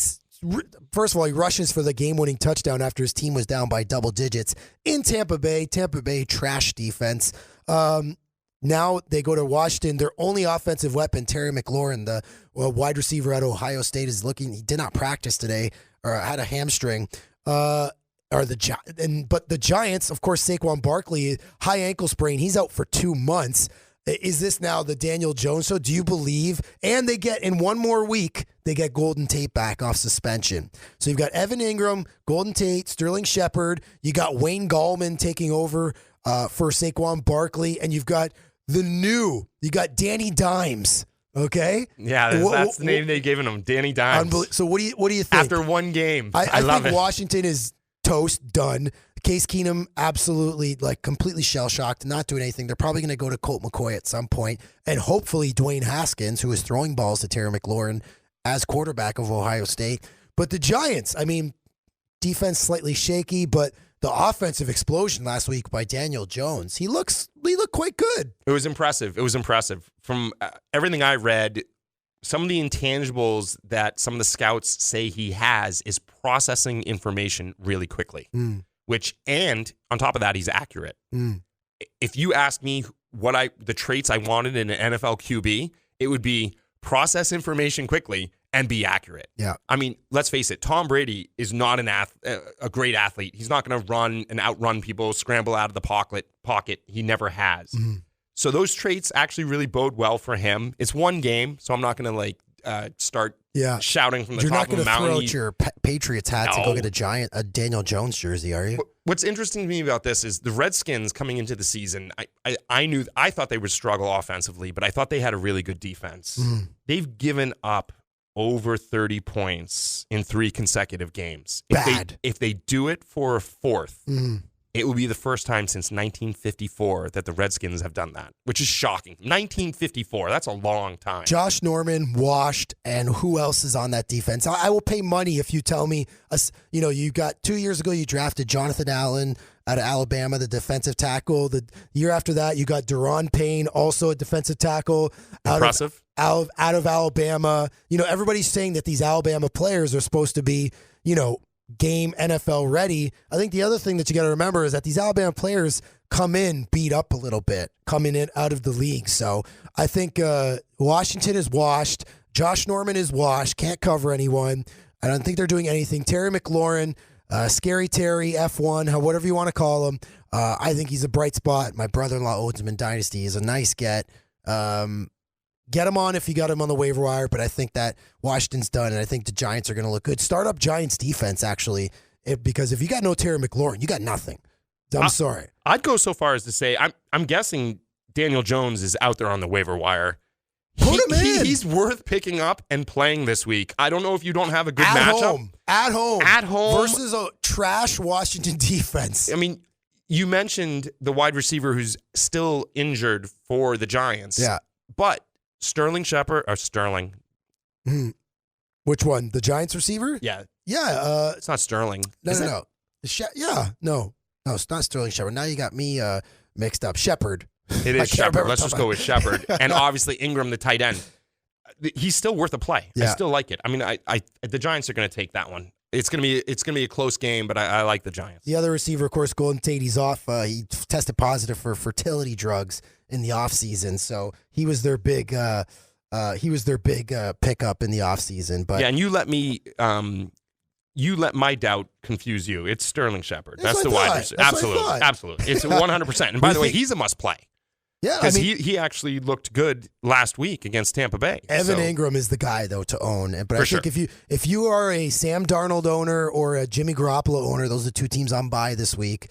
Speaker 1: First of all, he rushes for the game-winning touchdown after his team was down by double digits in Tampa Bay. Tampa Bay trash defense. Now they go to Washington. Their only offensive weapon, Terry McLaurin, the wide receiver at Ohio State, is looking. He did not practice today or had a hamstring. But the Giants, of course, Saquon Barkley, high ankle sprain. He's out for 2 months. Is this now the Daniel Jones show? Do you believe? And they get, in one more week, they get Golden Tate back off suspension. So you've got Evan Ingram, Golden Tate, Sterling Shepard. You got Wayne Gallman taking over for Saquon Barkley. And you've got you got Danny Dimes. Okay?
Speaker 2: Yeah, that's the name they've given him, Danny Dimes.
Speaker 1: So what do you think?
Speaker 2: After one game.
Speaker 1: I
Speaker 2: love
Speaker 1: think
Speaker 2: it.
Speaker 1: Washington is toast, done. Case Keenum, absolutely, completely shell-shocked, not doing anything. They're probably going to go to Colt McCoy at some point, and hopefully Dwayne Haskins, who is throwing balls to Terry McLaurin as quarterback of Ohio State. But the Giants, defense slightly shaky, but the offensive explosion last week by Daniel Jones, he looked quite good.
Speaker 2: It was impressive. From everything I read, some of the intangibles that some of the scouts say he has is processing information really quickly. And on top of that, he's accurate. If you ask me the traits I wanted in an NFL QB, it would be process information quickly and be accurate.
Speaker 1: Yeah.
Speaker 2: Let's face it, Tom Brady is not a great athlete. He's not going to run and outrun people, scramble out of the pocket. He never has. So those traits actually really bode well for him. It's one game, so I'm not going to start shouting from the top of the mountain. You're not going to throw out
Speaker 1: your Patriots hat to go get a Daniel Jones jersey, are you?
Speaker 2: What's interesting to me about this is the Redskins coming into the season, I thought they would struggle offensively, but I thought they had a really good defense. They've given up over 30 points in 3 consecutive games. If they do it for a fourth, it will be the first time since 1954 that the Redskins have done that, which is shocking. 1954, that's a long time.
Speaker 1: Josh Norman, washed, and who else is on that defense? I will pay money if you tell me, you got 2 years ago, you drafted Jonathan Allen out of Alabama, the defensive tackle. The year after that, you got Deron Payne, also a defensive tackle.
Speaker 2: Impressive.
Speaker 1: Out of Alabama. Everybody's saying that these Alabama players are supposed to be, game NFL ready. I think the other thing that you got to remember is that these Alabama players come in beat up a little bit, coming in out of the league. So I think Washington is washed. Josh Norman is washed. Can't cover anyone. I don't think they're doing anything. Terry McLaurin, Scary Terry, F1, whatever you want to call him. I think he's a bright spot. My brother-in-law owns him in Dynasty. He's a nice get. Get him on if you got him on the waiver wire, but I think that Washington's done, and I think the Giants are going to look good. Start up Giants defense, actually, because if you got no Terry McLaurin, you got nothing. I'm sorry.
Speaker 2: I'd go so far as to say I'm guessing Daniel Jones is out there on the waiver wire.
Speaker 1: Put him in.
Speaker 2: He's worth picking up and playing this week. I don't know if you don't have a good matchup.
Speaker 1: At home. Versus a trash Washington defense.
Speaker 2: You mentioned the wide receiver who's still injured for the Giants.
Speaker 1: Yeah.
Speaker 2: But Sterling Shepard or Sterling.
Speaker 1: Which one? The Giants receiver?
Speaker 2: Yeah.
Speaker 1: Yeah.
Speaker 2: It's not Sterling.
Speaker 1: No. No, it's not Sterling Shepard. Now you got me mixed up. Shepard.
Speaker 2: It is Shepard. Let's just go with Shepard. And obviously Ingram, the tight end. He's still worth a play.
Speaker 1: Yeah.
Speaker 2: I still like it. I mean, the Giants are going to take that one. It's gonna be a close game, but I like the Giants.
Speaker 1: The other receiver, of course, Golden Tate, he's off. He tested positive for fertility drugs in the offseason, so he was their big pickup in the offseason. But
Speaker 2: yeah, and you let my doubt confuse you. It's Sterling Shepard. That's the wide receiver. Absolutely. It's 100%. And by the way, he's a must play.
Speaker 1: Yeah,
Speaker 2: because he actually looked good last week against Tampa Bay.
Speaker 1: Evan Ingram is the guy though to own. But I think if you are a Sam Darnold owner or a Jimmy Garoppolo owner, those are the two teams I'm by this week,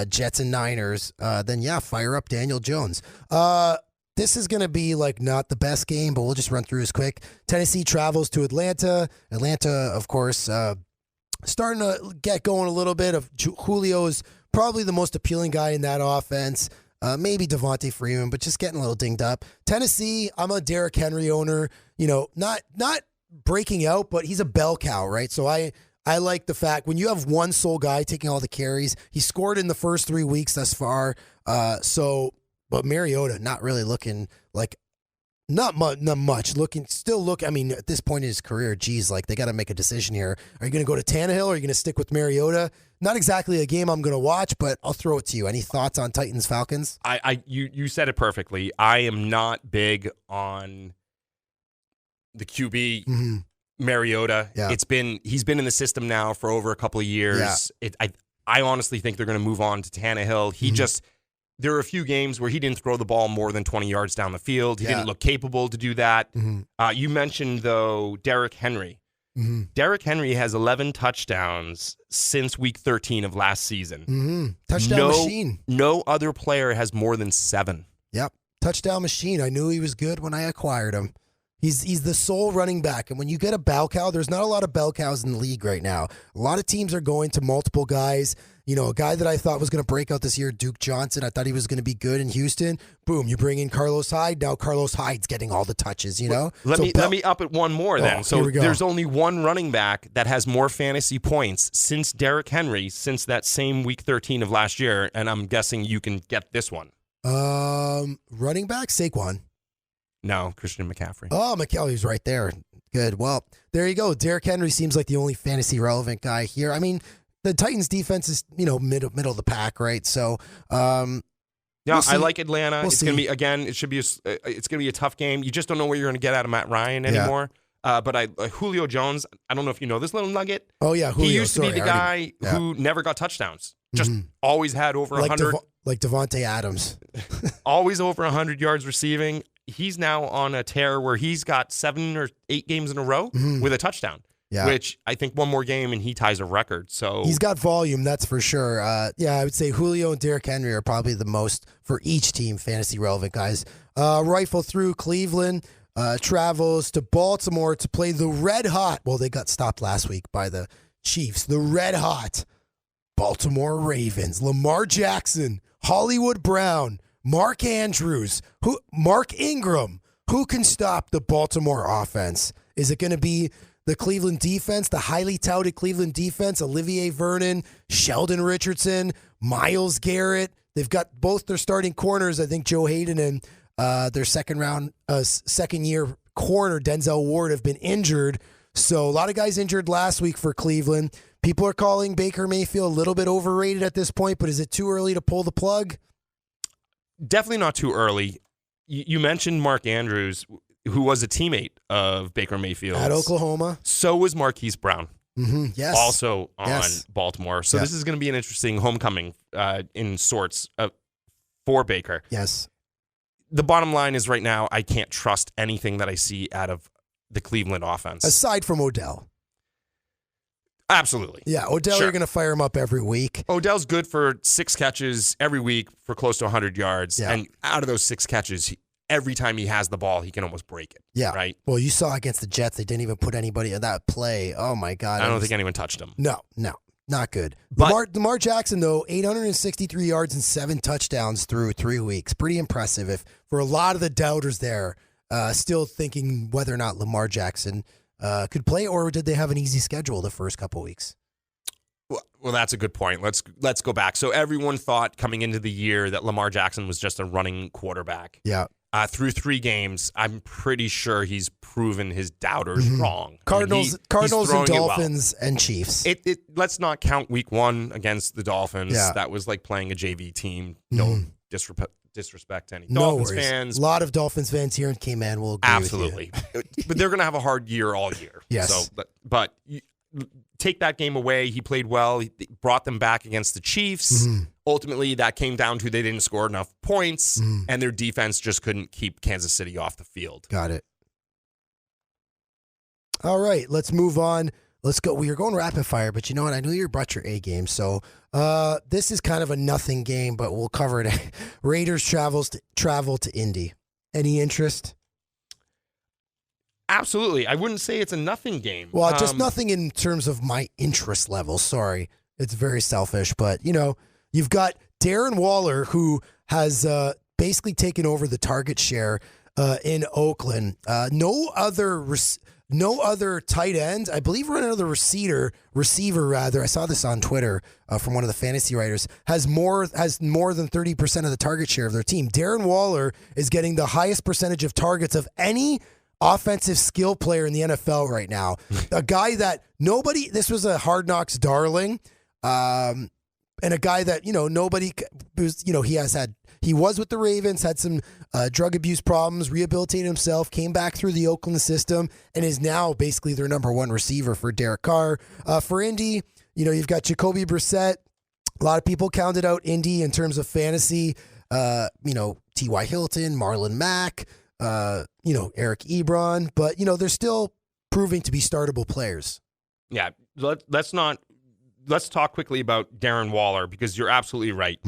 Speaker 1: Jets and Niners. Then yeah, fire up Daniel Jones. This is going to be like not the best game, but we'll just run through this quick. Tennessee travels to Atlanta. Atlanta, of course, starting to get going a little bit. Julio is probably the most appealing guy in that offense. Maybe Devontae Freeman, but just getting a little dinged up. Tennessee, I'm a Derrick Henry owner. Not breaking out, but he's a bell cow, right? So I like the fact when you have one sole guy taking all the carries. He scored in the first 3 weeks thus far. But Mariota not really looking like not much. I mean, at this point in his career, geez, like they got to make a decision here. Are you going to go to Tannehill or are you going to stick with Mariota? Not exactly a game I'm going to watch, but I'll throw it to you. Any thoughts on Titans Falcons?
Speaker 2: You said it perfectly. I am not big on the QB Mariota.
Speaker 1: Yeah.
Speaker 2: He's been in the system now for over a couple of years.
Speaker 1: Yeah.
Speaker 2: I honestly think they're going to move on to Tannehill. There are a few games where he didn't throw the ball more than 20 yards down the field. He didn't look capable to do that. You mentioned, though, Derrick Henry. Derrick Henry has 11 touchdowns since week 13 of last season.
Speaker 1: Touchdown machine.
Speaker 2: No other player has more than 7.
Speaker 1: Yep. Touchdown machine. I knew he was good when I acquired him. He's the sole running back. And when you get a bell cow, there's not a lot of bell cows in the league right now. A lot of teams are going to multiple guys. A guy that I thought was going to break out this year, Duke Johnson, I thought he was going to be good in Houston. Boom, you bring in Carlos Hyde. Now Carlos Hyde's getting all the touches,
Speaker 2: Let me up it one more then. So there's only one running back that has more fantasy points since Derrick Henry, since that same week 13 of last year, and I'm guessing you can get this one.
Speaker 1: Running back, Saquon.
Speaker 2: No, Christian McCaffrey.
Speaker 1: Oh, McCaffrey's right there. Good. Well, there you go. Derrick Henry seems like the only fantasy relevant guy here. I mean, the Titans defense is, middle of the pack, right? So,
Speaker 2: I like Atlanta. It's going to be, again, it's going to be a tough game. You just don't know where you're going to get out of Matt Ryan anymore. But Julio Jones, I don't know if you know this little nugget.
Speaker 1: Oh, yeah, Julio.
Speaker 2: He used to be the guy who never got touchdowns. Just always had over 100.
Speaker 1: Like Devontae Adams.
Speaker 2: Always over 100 yards receiving. He's now on a tear where he's got 7 or 8 games in a row with a touchdown. Yeah. Which I think one more game and he ties a record. So
Speaker 1: he's got volume, that's for sure. I would say Julio and Derrick Henry are probably the most for each team fantasy relevant guys. Rifle through Cleveland, travels to Baltimore to play the red hot. Well, they got stopped last week by the Chiefs. The red hot Baltimore Ravens. Lamar Jackson, Hollywood Brown, Mark Andrews, Mark Ingram. Who can stop the Baltimore offense? Is it going to be the Cleveland defense, the highly touted Cleveland defense, Olivier Vernon, Sheldon Richardson, Myles Garrett? They've got both their starting corners, I think Joe Hayden and their second-year corner, Denzel Ward, have been injured. So a lot of guys injured last week for Cleveland. People are calling Baker Mayfield a little bit overrated at this point, but is it too early to pull the plug?
Speaker 2: Definitely not too early. You mentioned Mark Andrews, who was a teammate of Baker Mayfield.
Speaker 1: At Oklahoma.
Speaker 2: So was Marquise Brown.
Speaker 1: Yes.
Speaker 2: Also on Baltimore. So this is going to be an interesting homecoming in sorts for Baker.
Speaker 1: Yes.
Speaker 2: The bottom line is right now, I can't trust anything that I see out of the Cleveland offense.
Speaker 1: Aside from Odell.
Speaker 2: Absolutely.
Speaker 1: Yeah, Odell, you're going to fire him up every week.
Speaker 2: Odell's good for 6 catches every week for close to 100 yards. Yeah. And out of those 6 catches, every time he has the ball, he can almost break it.
Speaker 1: Yeah.
Speaker 2: Right?
Speaker 1: Well, you saw against the Jets, they didn't even put anybody in that play. Oh, my God.
Speaker 2: I don't think anyone touched him.
Speaker 1: No, not good. But Lamar Jackson, though, 863 yards and 7 touchdowns through 3 weeks. Pretty impressive. If for a lot of the doubters there, still thinking whether or not Lamar Jackson could play, or did they have an easy schedule the first couple weeks?
Speaker 2: Well, that's a good point. Let's go back. So everyone thought coming into the year that Lamar Jackson was just a running quarterback.
Speaker 1: Yeah.
Speaker 2: Through 3 games, I'm pretty sure he's proven his doubters wrong.
Speaker 1: Cardinals,
Speaker 2: he's
Speaker 1: and Dolphins and Chiefs.
Speaker 2: Let's not count week 1 against the Dolphins.
Speaker 1: Yeah.
Speaker 2: That was like playing a JV team. No disrespect to any
Speaker 1: No
Speaker 2: Dolphins
Speaker 1: worries.
Speaker 2: fans.
Speaker 1: A lot of Dolphins fans here in Cayman will agree
Speaker 2: Absolutely.
Speaker 1: with you.
Speaker 2: But they're going to have a hard year all year.
Speaker 1: Yes.
Speaker 2: So, but take that game away. He played well. He brought them back against the Chiefs. Ultimately, that came down to they didn't score enough points, and their defense just couldn't keep Kansas City off the field.
Speaker 1: Got it. All right, let's move on. Let's go. We are going rapid fire, but you know what? I knew you brought your A game, so this is kind of a nothing game, but we'll cover it. Raiders travel to Indy. Any interest?
Speaker 2: Absolutely. I wouldn't say it's a nothing game.
Speaker 1: Well, just nothing in terms of my interest level. Sorry. It's very selfish, but, you've got Darren Waller, who has basically taken over the target share in Oakland. No other tight end. I believe another receiver. I saw this on Twitter from one of the fantasy writers. Has more than 30% of the target share of their team. Darren Waller is getting the highest percentage of targets of any offensive skill player in the NFL right now. A guy that this was a Hard Knocks darling, and a guy that, nobody was, he was with the Ravens, had some drug abuse problems, rehabilitated himself, came back through the Oakland system, and is now basically their number 1 receiver for Derek Carr. For Indy, you've got Jacoby Brissett. A lot of people counted out Indy in terms of fantasy. T.Y. Hilton, Marlon Mack, Eric Ebron, but they're still proving to be startable players.
Speaker 2: Yeah, let's talk quickly about Darren Waller, because you're absolutely right.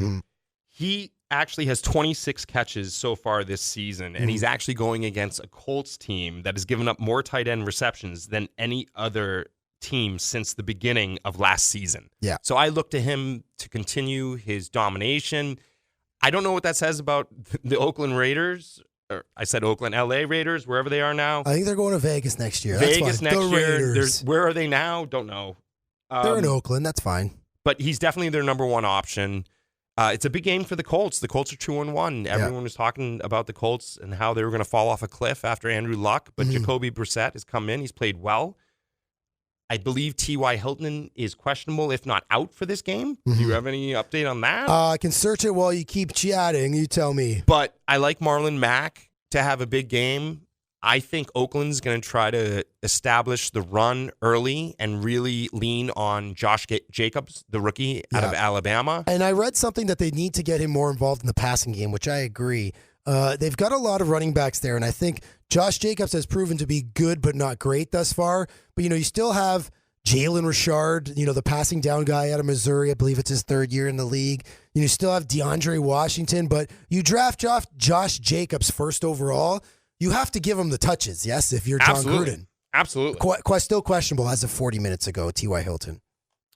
Speaker 2: He actually has 26 catches so far this season, and he's actually going against a Colts team that has given up more tight end receptions than any other team since the beginning of last season.
Speaker 1: Yeah.
Speaker 2: So I look to him to continue his domination. I don't know what that says about the Oakland Raiders. Or I said Oakland, LA Raiders, wherever they are now.
Speaker 1: I think they're going to Vegas next year.
Speaker 2: Vegas
Speaker 1: next
Speaker 2: year. Where are they now? Don't know.
Speaker 1: They're in Oakland. That's fine.
Speaker 2: But he's definitely their number 1 option. It's a big game for the Colts. The Colts are 2-1. Everyone was talking about the Colts and how they were going to fall off a cliff after Andrew Luck. But Jacoby Brissett has come in. He's played well. I believe T.Y. Hilton is questionable, if not out, for this game. Do you have any update on that?
Speaker 1: I can search it while you keep chatting. You tell me.
Speaker 2: But I like Marlon Mack to have a big game. I think Oakland's going to try to establish the run early and really lean on Josh Jacobs, the rookie out of Alabama.
Speaker 1: And I read something that they need to get him more involved in the passing game, which I agree. They've got a lot of running backs there, and I think Josh Jacobs has proven to be good but not great thus far. But, you still have Jalen Richard, the passing down guy out of Missouri. I believe it's his 3rd year in the league. You still have DeAndre Washington, but you draft Josh Jacobs first overall. You have to give him the touches, yes, if you're John Gruden.
Speaker 2: Absolutely.
Speaker 1: Still questionable as of 40 minutes ago, T.Y. Hilton.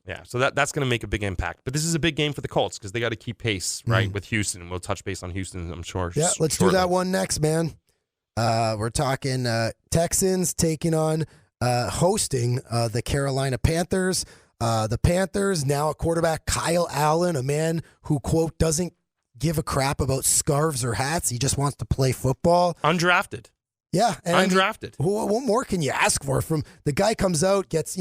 Speaker 2: Yeah, so that's going to make a big impact. But this is a big game for the Colts because they got to keep pace, right, with Houston. We'll touch base on Houston, I'm sure.
Speaker 1: Yeah, let's do that one next, man. We're talking Texans taking on hosting the Carolina Panthers. The Panthers, now a quarterback, Kyle Allen, a man who, quote, doesn't give a crap about scarves or hats. He just wants to play football.
Speaker 2: Undrafted.
Speaker 1: Yeah. And
Speaker 2: undrafted.
Speaker 1: What more can you ask for from the guy comes out, gets,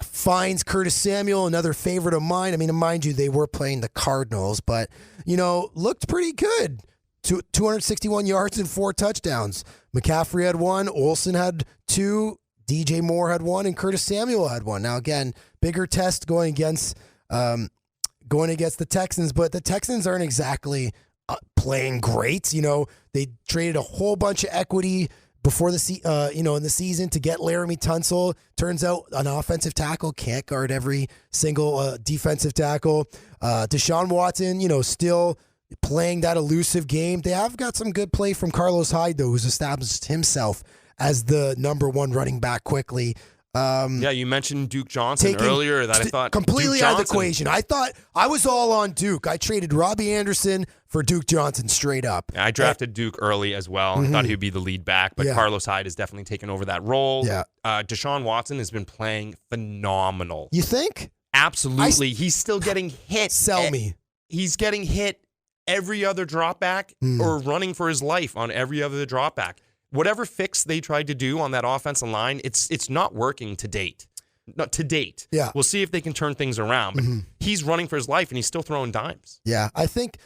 Speaker 1: finds Curtis Samuel, another favorite of mine. I mean, mind you, they were playing the Cardinals, but, looked pretty good. 261 yards and 4 touchdowns. McCaffrey had 1, Olsen had 2, DJ Moore had 1, and Curtis Samuel had 1. Now, again, bigger test going against the Texans, but the Texans aren't exactly playing great. They traded a whole bunch of equity before in the season to get Laramie Tunsil. Turns out an offensive tackle can't guard every single defensive tackle. Deshaun Watson, still playing that elusive game. They have got some good play from Carlos Hyde, though, who's established himself as the number 1 running back quickly.
Speaker 2: You mentioned Duke Johnson earlier. That I thought
Speaker 1: completely out of the equation. I thought I was all on Duke. I traded Robbie Anderson for Duke Johnson straight up.
Speaker 2: I drafted Duke early as well. I thought he would be the lead back, but Carlos Hyde has definitely taken over that role.
Speaker 1: Yeah.
Speaker 2: Deshaun Watson has been playing phenomenal.
Speaker 1: You think?
Speaker 2: Absolutely. He's still getting hit.
Speaker 1: Sell me.
Speaker 2: He's getting hit every other drop back or running for his life on every other drop back. Whatever fix they tried to do on that offensive line, it's not working to date. Not to date.
Speaker 1: Yeah.
Speaker 2: We'll see if they can turn things around. But he's running for his life and he's still throwing dimes.
Speaker 1: Yeah. I think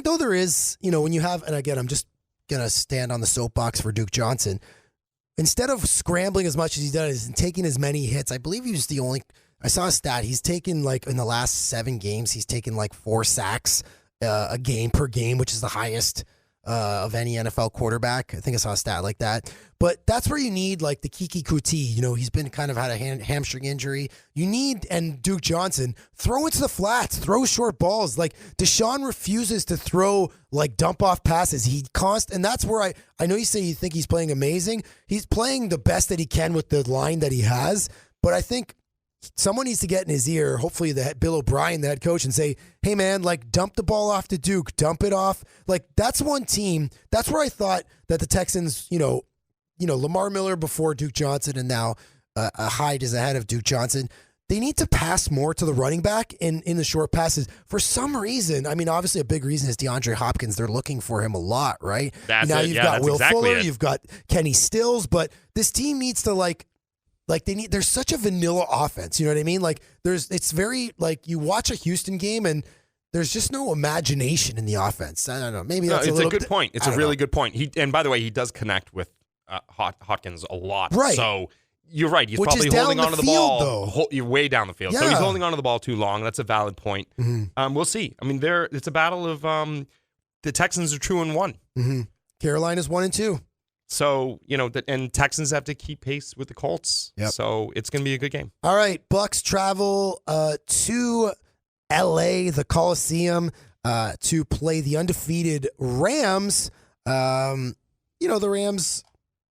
Speaker 1: though there is, when you have, and again, I'm just going to stand on the soapbox for Duke Johnson. Instead of scrambling as much as he does and taking as many hits, I believe he was the only, I saw a stat, he's taken in the last 7 games, he's taken 4 sacks a game per game, which is the highest of any NFL quarterback. I think I saw a stat like that. But that's where you need the Kiki Kuti. He's been kind of had a hamstring injury. You need, and Duke Johnson, throw into the flats, throw short balls. Deshaun refuses to throw dump off passes. And that's where I know you say you think he's playing amazing. He's playing the best that he can with the line that he has. But I think someone needs to get in his ear, hopefully Bill O'Brien, the head coach, and say, hey, man, dump the ball off to Duke. Dump it off. That's one team. That's where I thought that the Texans, Lamar Miller before Duke Johnson and now Hyde is ahead of Duke Johnson. They need to pass more to the running back in the short passes. For some reason, obviously a big reason is DeAndre Hopkins. They're looking for him a lot, right? You've got Will Fuller, you've got Kenny Stills, but this team needs to there's such a vanilla offense. You know what I mean? It's very you watch a Houston game and there's just no imagination in the offense. I don't know. Maybe that's
Speaker 2: a good point. It's a really good point. And by the way, he does connect with Hopkins a lot.
Speaker 1: Right.
Speaker 2: So you're right. He's
Speaker 1: Which
Speaker 2: probably
Speaker 1: is down
Speaker 2: holding
Speaker 1: the
Speaker 2: onto the
Speaker 1: field,
Speaker 2: ball.
Speaker 1: though.
Speaker 2: You're way down the field.
Speaker 1: Yeah.
Speaker 2: So he's holding onto the ball too long. That's a valid point. We'll see. It's a battle of the Texans are 2-1.
Speaker 1: Carolina's 1-2. So,
Speaker 2: and Texans have to keep pace with the Colts.
Speaker 1: Yep.
Speaker 2: So it's going to be a good game.
Speaker 1: All right. Bucks travel to L.A., the Coliseum, to play the undefeated Rams. The Rams,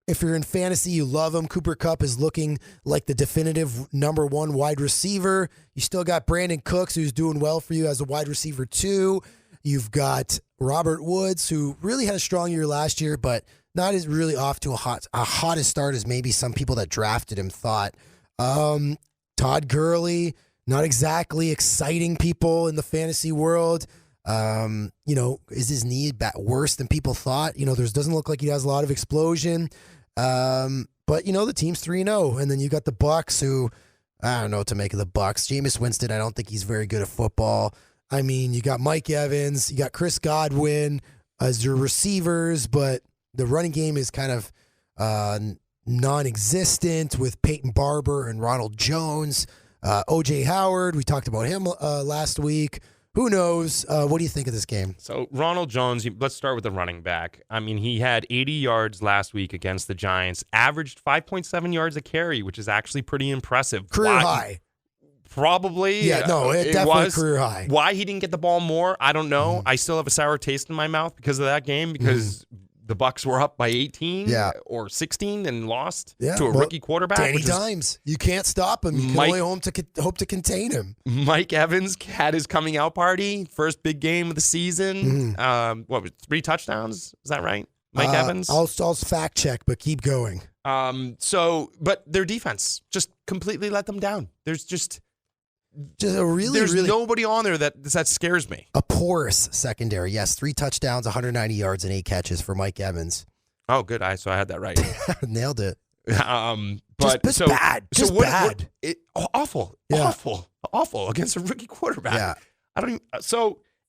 Speaker 1: if you're in fantasy, you love them. Cooper Kupp is looking like the definitive number 1 wide receiver. You still got Brandon Cooks, who's doing well for you as a wide receiver, too. You've got Robert Woods, who really had a strong year last year, but not as really off to a hottest start as maybe some people that drafted him thought. Todd Gurley, not exactly exciting people in the fantasy world. Is his knee worse than people thought? There doesn't look like he has a lot of explosion. But the team's 3-0, and then you got the Bucks, who I don't know what to make of the Bucks. Jameis Winston, I don't think he's very good at football. You got Mike Evans, you got Chris Godwin as your receivers, but the running game is kind of non-existent with Peyton Barber and Ronald Jones. O.J. Howard, we talked about him last week. Who knows? What do you think of this game?
Speaker 2: So Ronald Jones, let's start with the running back. He had 80 yards last week against the Giants, averaged 5.7 yards a carry, which is actually pretty impressive.
Speaker 1: Career high.
Speaker 2: Probably.
Speaker 1: Yeah, no, it definitely was. Career high.
Speaker 2: Why he didn't get the ball more, I don't know. I still have a sour taste in my mouth because of that game, because the Bucks were up by 18 or 16 and lost to a rookie quarterback.
Speaker 1: Danny Dimes. You can't stop him. You can only hope to contain him.
Speaker 2: Mike Evans had his coming out party. First big game of the season. 3 touchdowns? Is that right? Mike Evans?
Speaker 1: I'll fact check, but keep going.
Speaker 2: But their defense just completely let them down. There's
Speaker 1: really
Speaker 2: nobody on there that scares me.
Speaker 1: A porous secondary. Yes, 3 touchdowns, 190 yards, and 8 catches for Mike Evans.
Speaker 2: Oh, good. So I had that right.
Speaker 1: Nailed it.
Speaker 2: Just
Speaker 1: bad.
Speaker 2: Awful.
Speaker 1: Yeah.
Speaker 2: Awful against a rookie quarterback.
Speaker 1: Yeah.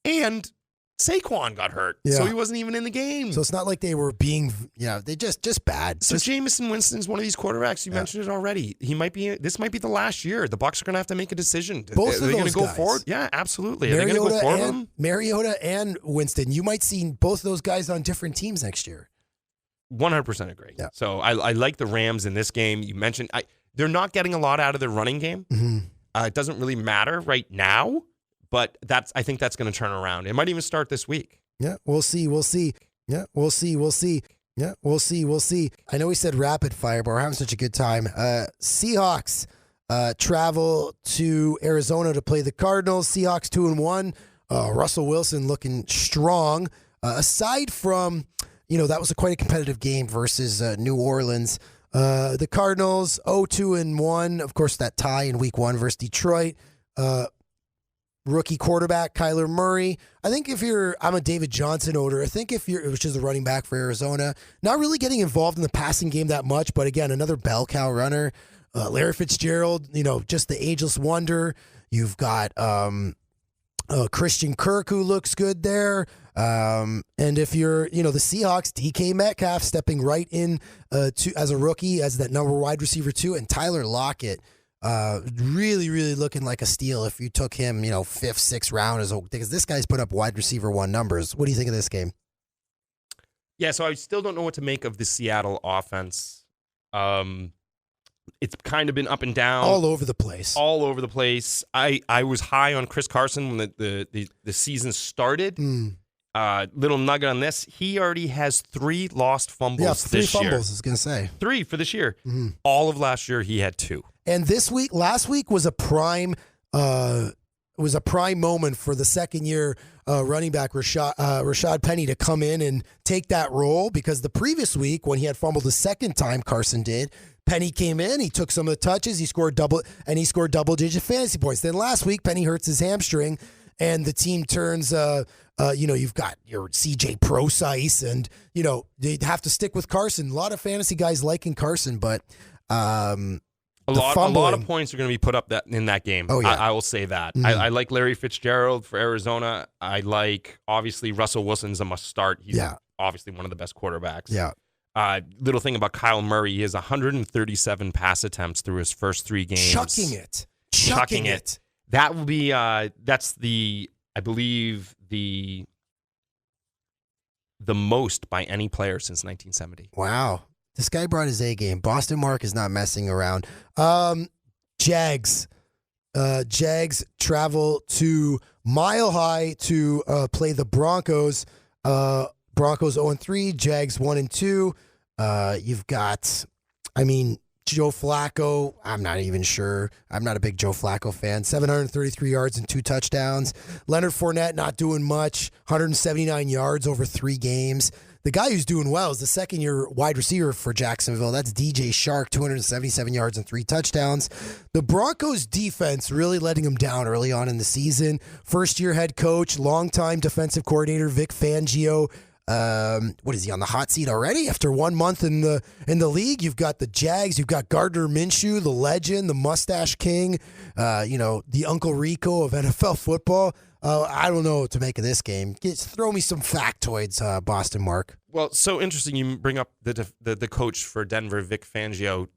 Speaker 2: And Saquon got hurt, so he wasn't even in the game.
Speaker 1: So it's not like they were being, they just bad.
Speaker 2: So Jameson Winston's one of these quarterbacks. You mentioned it already. This might be the last year. The Bucs are going to have to make a decision.
Speaker 1: Both
Speaker 2: are they
Speaker 1: going to
Speaker 2: go forward? Yeah, absolutely. Are they going to go forward with them?
Speaker 1: Mariota and Winston. You might see both of those guys on different teams next year.
Speaker 2: 100% agree.
Speaker 1: Yeah.
Speaker 2: So I like the Rams in this game. You mentioned they're not getting a lot out of their running game. It doesn't really matter right now. But I think that's going to turn around. It might even start this week.
Speaker 1: Yeah, we'll see. Yeah, we'll see. I know we said rapid fire, but we're having such a good time. Seahawks travel to Arizona to play the Cardinals. Seahawks 2-1. Russell Wilson looking strong. Aside from, that was quite a competitive game versus New Orleans. The Cardinals 0-2-1. Of course, that tie in week 1 versus Detroit. rookie quarterback Kyler Murray. I think I'm a David Johnson owner. I think which is the running back for Arizona, not really getting involved in the passing game that much, but again, another bell cow runner. Larry Fitzgerald, just the ageless wonder. You've got Christian Kirk, who looks good there. And if you're, the Seahawks, DK Metcalf stepping right in as a rookie, as that number wide receiver 2, and Tyler Lockett. Really, really looking like a steal if you took him, 5th, 6th round, because this guy's put up wide receiver 1 numbers. What do you think of this game?
Speaker 2: Yeah, so I still don't know what to make of the Seattle offense. It's kind of been up and down.
Speaker 1: All over the place.
Speaker 2: I was high on Chris Carson when the season started. Little nugget on this. He already has 3 lost fumbles this year.
Speaker 1: 3 fumbles, I was going to say.
Speaker 2: 3 for this year.
Speaker 1: Mm-hmm.
Speaker 2: All of last year, he had 2.
Speaker 1: And last week was a prime moment for the second-year running back Rashad Penny to come in and take that role, because the previous week when he had fumbled the second time, Carson did, Penny came in, he took some of the touches, he scored double-digit fantasy points. Then last week, Penny hurts his hamstring, and the team turns, you've got your CJ Procise, and, they have to stick with Carson. A lot of fantasy guys liking Carson, but a
Speaker 2: lot of points are going to be put up in that game.
Speaker 1: Oh, yeah.
Speaker 2: I will say that.
Speaker 1: Mm-hmm.
Speaker 2: I like Larry Fitzgerald for Arizona. I like, obviously, Russell Wilson's a must start. He's obviously one of the best quarterbacks.
Speaker 1: Yeah.
Speaker 2: Little thing about Kyle Murray, he has 137 pass attempts through his first 3 games.
Speaker 1: Chucking it.
Speaker 2: That will be, that's I believe, the most by any player since 1970.
Speaker 1: Wow. This guy brought his A game. Boston Mark is not messing around. Jags. Jags travel to Mile High to play the Broncos. Broncos 0-3, Jags 1-2. You've got, Joe Flacco. I'm not even sure. I'm not a big Joe Flacco fan. 733 yards and 2 touchdowns. Leonard Fournette not doing much. 179 yards over 3 games. The guy who's doing well is the second-year wide receiver for Jacksonville. That's DJ Shark, 277 yards and 3 touchdowns. The Broncos' defense really letting them down early on in the season. First-year head coach, longtime defensive coordinator Vic Fangio. What is he on the hot seat already? After 1 month in the league, you've got the Jags, you've got Gardner Minshew, the legend, the mustache king, the Uncle Rico of NFL football. I don't know what to make of this game. Throw me some factoids, Boston Mark.
Speaker 2: Well, so interesting you bring up the coach for Denver, Vic Fangio,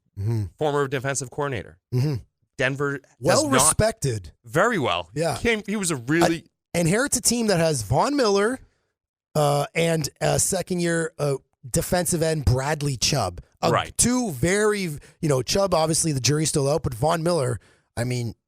Speaker 2: former defensive coordinator.
Speaker 1: Mm-hmm.
Speaker 2: Denver,
Speaker 1: well respected,
Speaker 2: very well.
Speaker 1: Yeah,
Speaker 2: he was a really
Speaker 1: inherits a team that has Von Miller. And second-year defensive end Bradley Chubb.
Speaker 2: Right.
Speaker 1: 2 very, Chubb, obviously the jury's still out, but Von Miller,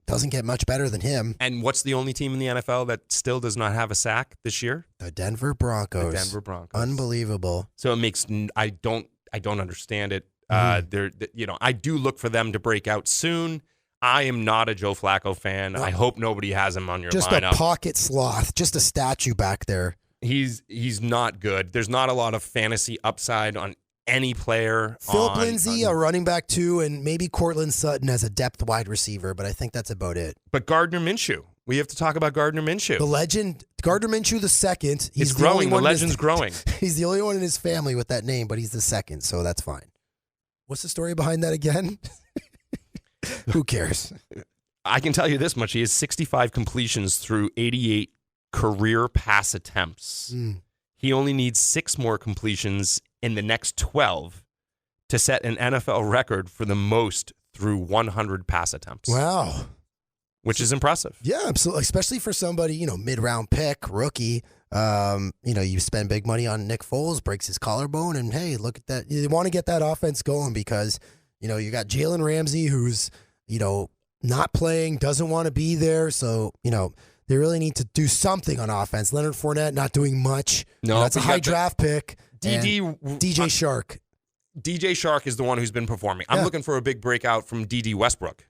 Speaker 1: doesn't get much better than him.
Speaker 2: And what's the only team in the NFL that still does not have a sack this year?
Speaker 1: The Denver Broncos. Unbelievable.
Speaker 2: So it makes, I don't understand it. I do look for them to break out soon. I am not a Joe Flacco fan. I hope nobody has him on your
Speaker 1: lineup. Just a pocket sloth, just a statue back there.
Speaker 2: He's not good. There's not a lot of fantasy upside on any player.
Speaker 1: Philip Lindsay, a running back 2, and maybe Cortland Sutton as a depth wide receiver, but I think that's about it.
Speaker 2: But Gardner Minshew. We have to talk about Gardner Minshew.
Speaker 1: The legend, Gardner Minshew the second.
Speaker 2: He's growing. The legend's growing.
Speaker 1: He's the only one in his family with that name, but he's the second, so that's fine. What's the story behind that again? Who cares?
Speaker 2: I can tell you this much. He has 65 completions through 88 career pass attempts. He only needs 6 more completions in the next 12 to set an NFL record for the most through 100 pass attempts.
Speaker 1: Wow.
Speaker 2: Which is impressive.
Speaker 1: Yeah, absolutely. Especially for somebody, mid-round pick, rookie. You spend big money on Nick Foles, breaks his collarbone, and hey, look at that. You want to get that offense going because, you got Jalen Ramsey who's, not playing, doesn't want to be there. So, they really need to do something on offense. Leonard Fournette not doing much.
Speaker 2: No,
Speaker 1: that's a high draft pick.
Speaker 2: DJ
Speaker 1: Shark.
Speaker 2: DJ Shark is the one who's been performing. I'm looking for a big breakout from D.D. Westbrook.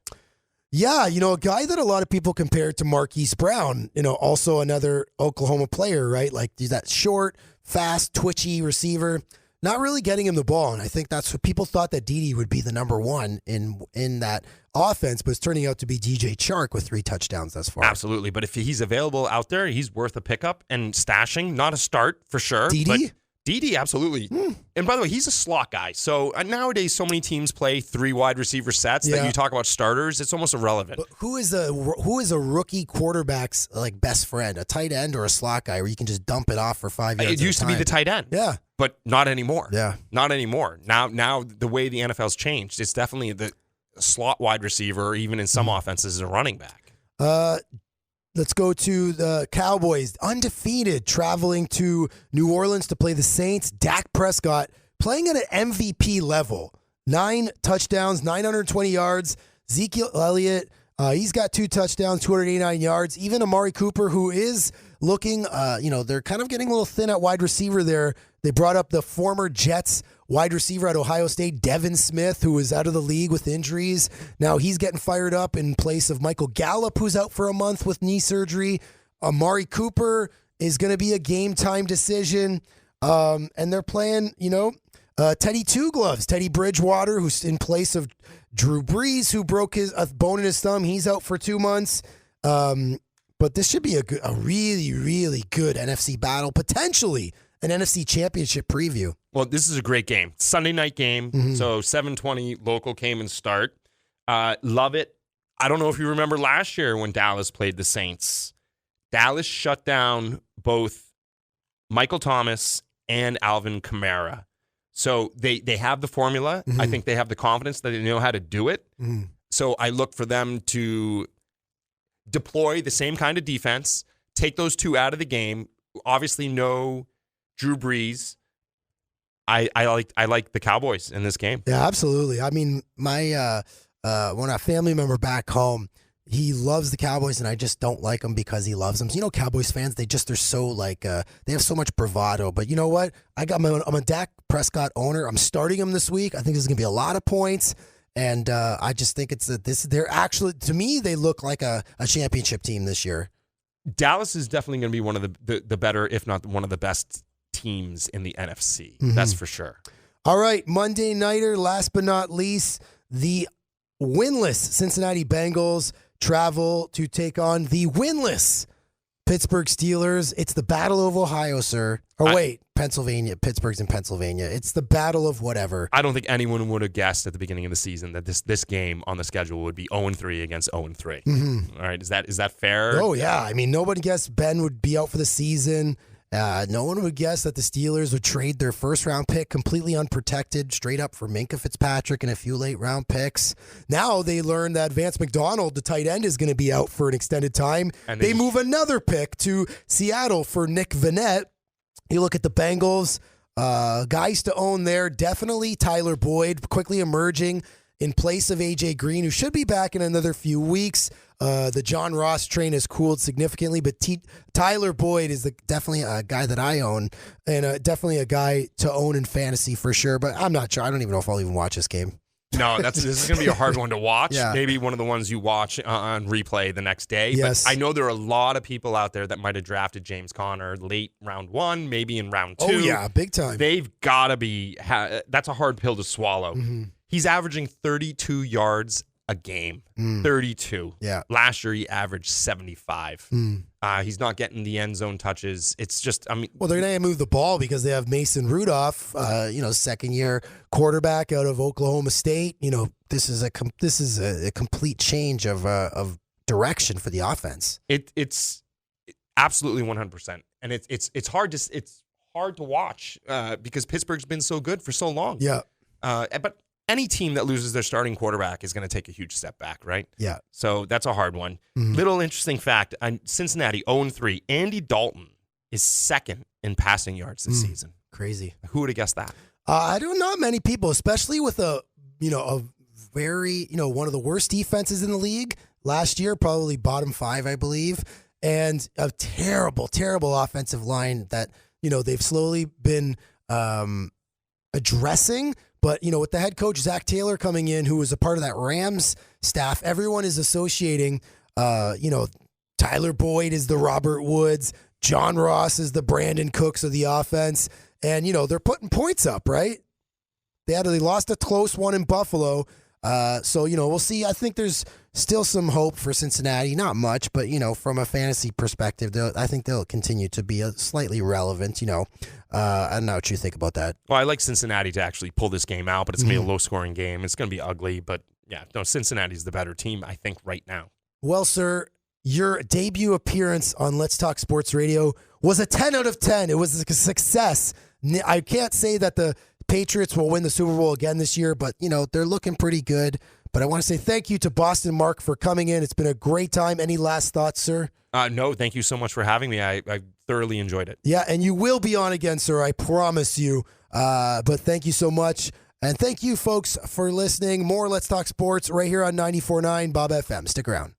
Speaker 1: Yeah, a guy that a lot of people compare to Marquise Brown, also another Oklahoma player, right? Like he's that short, fast, twitchy receiver. not really getting him the ball. And I think that's what people thought, that Dede would be the number one in that offense, but it's turning out to be DJ Chark with 3 touchdowns thus far.
Speaker 2: Absolutely. But if he's available out there, he's worth a pickup and stashing. Not a start for sure.
Speaker 1: Dede?
Speaker 2: Dede, absolutely. And by the way, he's a slot guy. So nowadays, so many teams play 3 wide receiver sets that you talk about starters. It's almost irrelevant.
Speaker 1: But who is a rookie quarterback's like best friend? A tight end or a slot guy where you can just dump it off for 5 yards?
Speaker 2: It used to be the tight end.
Speaker 1: Yeah.
Speaker 2: But not anymore.
Speaker 1: Yeah.
Speaker 2: Not anymore. Now the way the NFL's changed, it's definitely the slot wide receiver, even in some offenses, is a running back.
Speaker 1: Let's go to the Cowboys, undefeated, traveling to New Orleans to play the Saints. Dak Prescott playing at an MVP level. 9 touchdowns, 920 yards. Ezekiel Elliott, he's got 2 touchdowns, 289 yards. Even Amari Cooper, who is looking, they're kind of getting a little thin at wide receiver there. They brought up the former Jets wide receiver at Ohio State, Devin Smith, who was out of the league with injuries. Now he's getting fired up in place of Michael Gallup, who's out for a month with knee surgery. Amari Cooper is going to be a game-time decision. And they're playing, Teddy Two Gloves, Teddy Bridgewater, who's in place of Drew Brees, who broke a bone in his thumb. He's out for 2 months. But this should be a really, really good NFC battle, potentially an NFC Championship preview.
Speaker 2: Well, this is a great game. Sunday night game, so 7:20 local Cayman start. Love it. I don't know if you remember last year when Dallas played the Saints. Dallas shut down both Michael Thomas and Alvin Kamara. So they have the formula. I think they have the confidence that they know how to do it. So I look for them to deploy the same kind of defense, take those 2 out of the game. Obviously, no Drew Brees. I like the Cowboys in this game.
Speaker 1: Yeah, absolutely. I mean, my when a family member back home, he loves the Cowboys, and I just don't like them because he loves them. So, Cowboys fans, they're so like they have so much bravado. But you know what? I'm a Dak Prescott owner. I'm starting him this week. I think there's gonna be a lot of points, and I just think they're actually, to me, they look like a championship team this year.
Speaker 2: Dallas is definitely going to be one of the better, if not one of the best teams in the NFC. That's for sure.
Speaker 1: All right, Monday nighter, last but not least, the winless Cincinnati Bengals travel to take on the winless Pittsburgh Steelers. It's the Battle of Ohio, sir. Pennsylvania. Pittsburgh's in Pennsylvania. It's the battle of whatever.
Speaker 2: I don't think anyone would have guessed at the beginning of the season that this game on the schedule would be 0-3 against 0-3. All right, is that fair?
Speaker 1: Oh, yeah. I mean, nobody guessed Ben would be out for the season. No one would guess that the Steelers would trade their first-round pick completely unprotected straight up for Minkah Fitzpatrick and a few late-round picks. Now they learn that Vance McDonald, the tight end, is going to be out for an extended time. And they move another pick to Seattle for Nick Vannett. You look at the Bengals, guys to own there. Definitely Tyler Boyd quickly emerging in place of A.J. Green, who should be back in another few weeks. The John Ross train has cooled significantly, but Tyler Boyd is definitely a guy that I own, and definitely a guy to own in fantasy for sure. But I'm not sure. I don't even know if I'll even watch this game.
Speaker 2: No, this is going to be a hard one to watch.
Speaker 1: Yeah.
Speaker 2: Maybe one of the ones you watch on replay the next day.
Speaker 1: Yes.
Speaker 2: But I know there are a lot of people out there that might have drafted James Conner late round 1, maybe in round 2.
Speaker 1: Oh, yeah, big time.
Speaker 2: They've got to be that's a hard pill to swallow. He's averaging 32 yards a game. 32.
Speaker 1: Yeah.
Speaker 2: Last year, he averaged 75. He's not getting the end zone touches. It's just,
Speaker 1: well, they're going to move the ball because they have Mason Rudolph, second-year quarterback out of Oklahoma State. This is a complete change of direction for the offense.
Speaker 2: It's absolutely 100%, and it's hard to watch because Pittsburgh's been so good for so long.
Speaker 1: Yeah.
Speaker 2: But any team that loses their starting quarterback is going to take a huge step back, right?
Speaker 1: Yeah.
Speaker 2: So that's a hard one. Little interesting fact, Cincinnati 0-3. Andy Dalton is second in passing yards this season.
Speaker 1: Crazy.
Speaker 2: Who would have guessed that?
Speaker 1: Not many people, especially with a very, one of the worst defenses in the league last year, probably bottom 5, I believe, and a terrible, terrible offensive line that, they've slowly been addressing. But, with the head coach, Zach Taylor, coming in, who was a part of that Rams staff, everyone is associating, Tyler Boyd is the Robert Woods, John Ross is the Brandon Cooks of the offense. And, they're putting points up, right? They lost a close one in Buffalo. So, we'll see. I think there's still some hope for Cincinnati. Not much, but, from a fantasy perspective, I think they'll continue to be slightly relevant. I don't know what you think about that.
Speaker 2: Well, I like Cincinnati to actually pull this game out, but it's going to be a low-scoring game. It's going to be ugly, but, yeah, no, Cincinnati's the better team, I think, right now.
Speaker 1: Well, sir, your debut appearance on Let's Talk Sports Radio was a 10 out of 10. It was a success. I can't say that the Patriots will win the Super Bowl again this year, but, they're looking pretty good. But I want to say thank you to Boston Mark for coming in. It's been a great time. Any last thoughts, sir?
Speaker 2: No, thank you so much for having me. I thoroughly enjoyed it.
Speaker 1: Yeah, and you will be on again, sir. I promise you. But thank you so much. And thank you, folks, for listening. More Let's Talk Sports right here on 94.9 Bob FM. Stick around.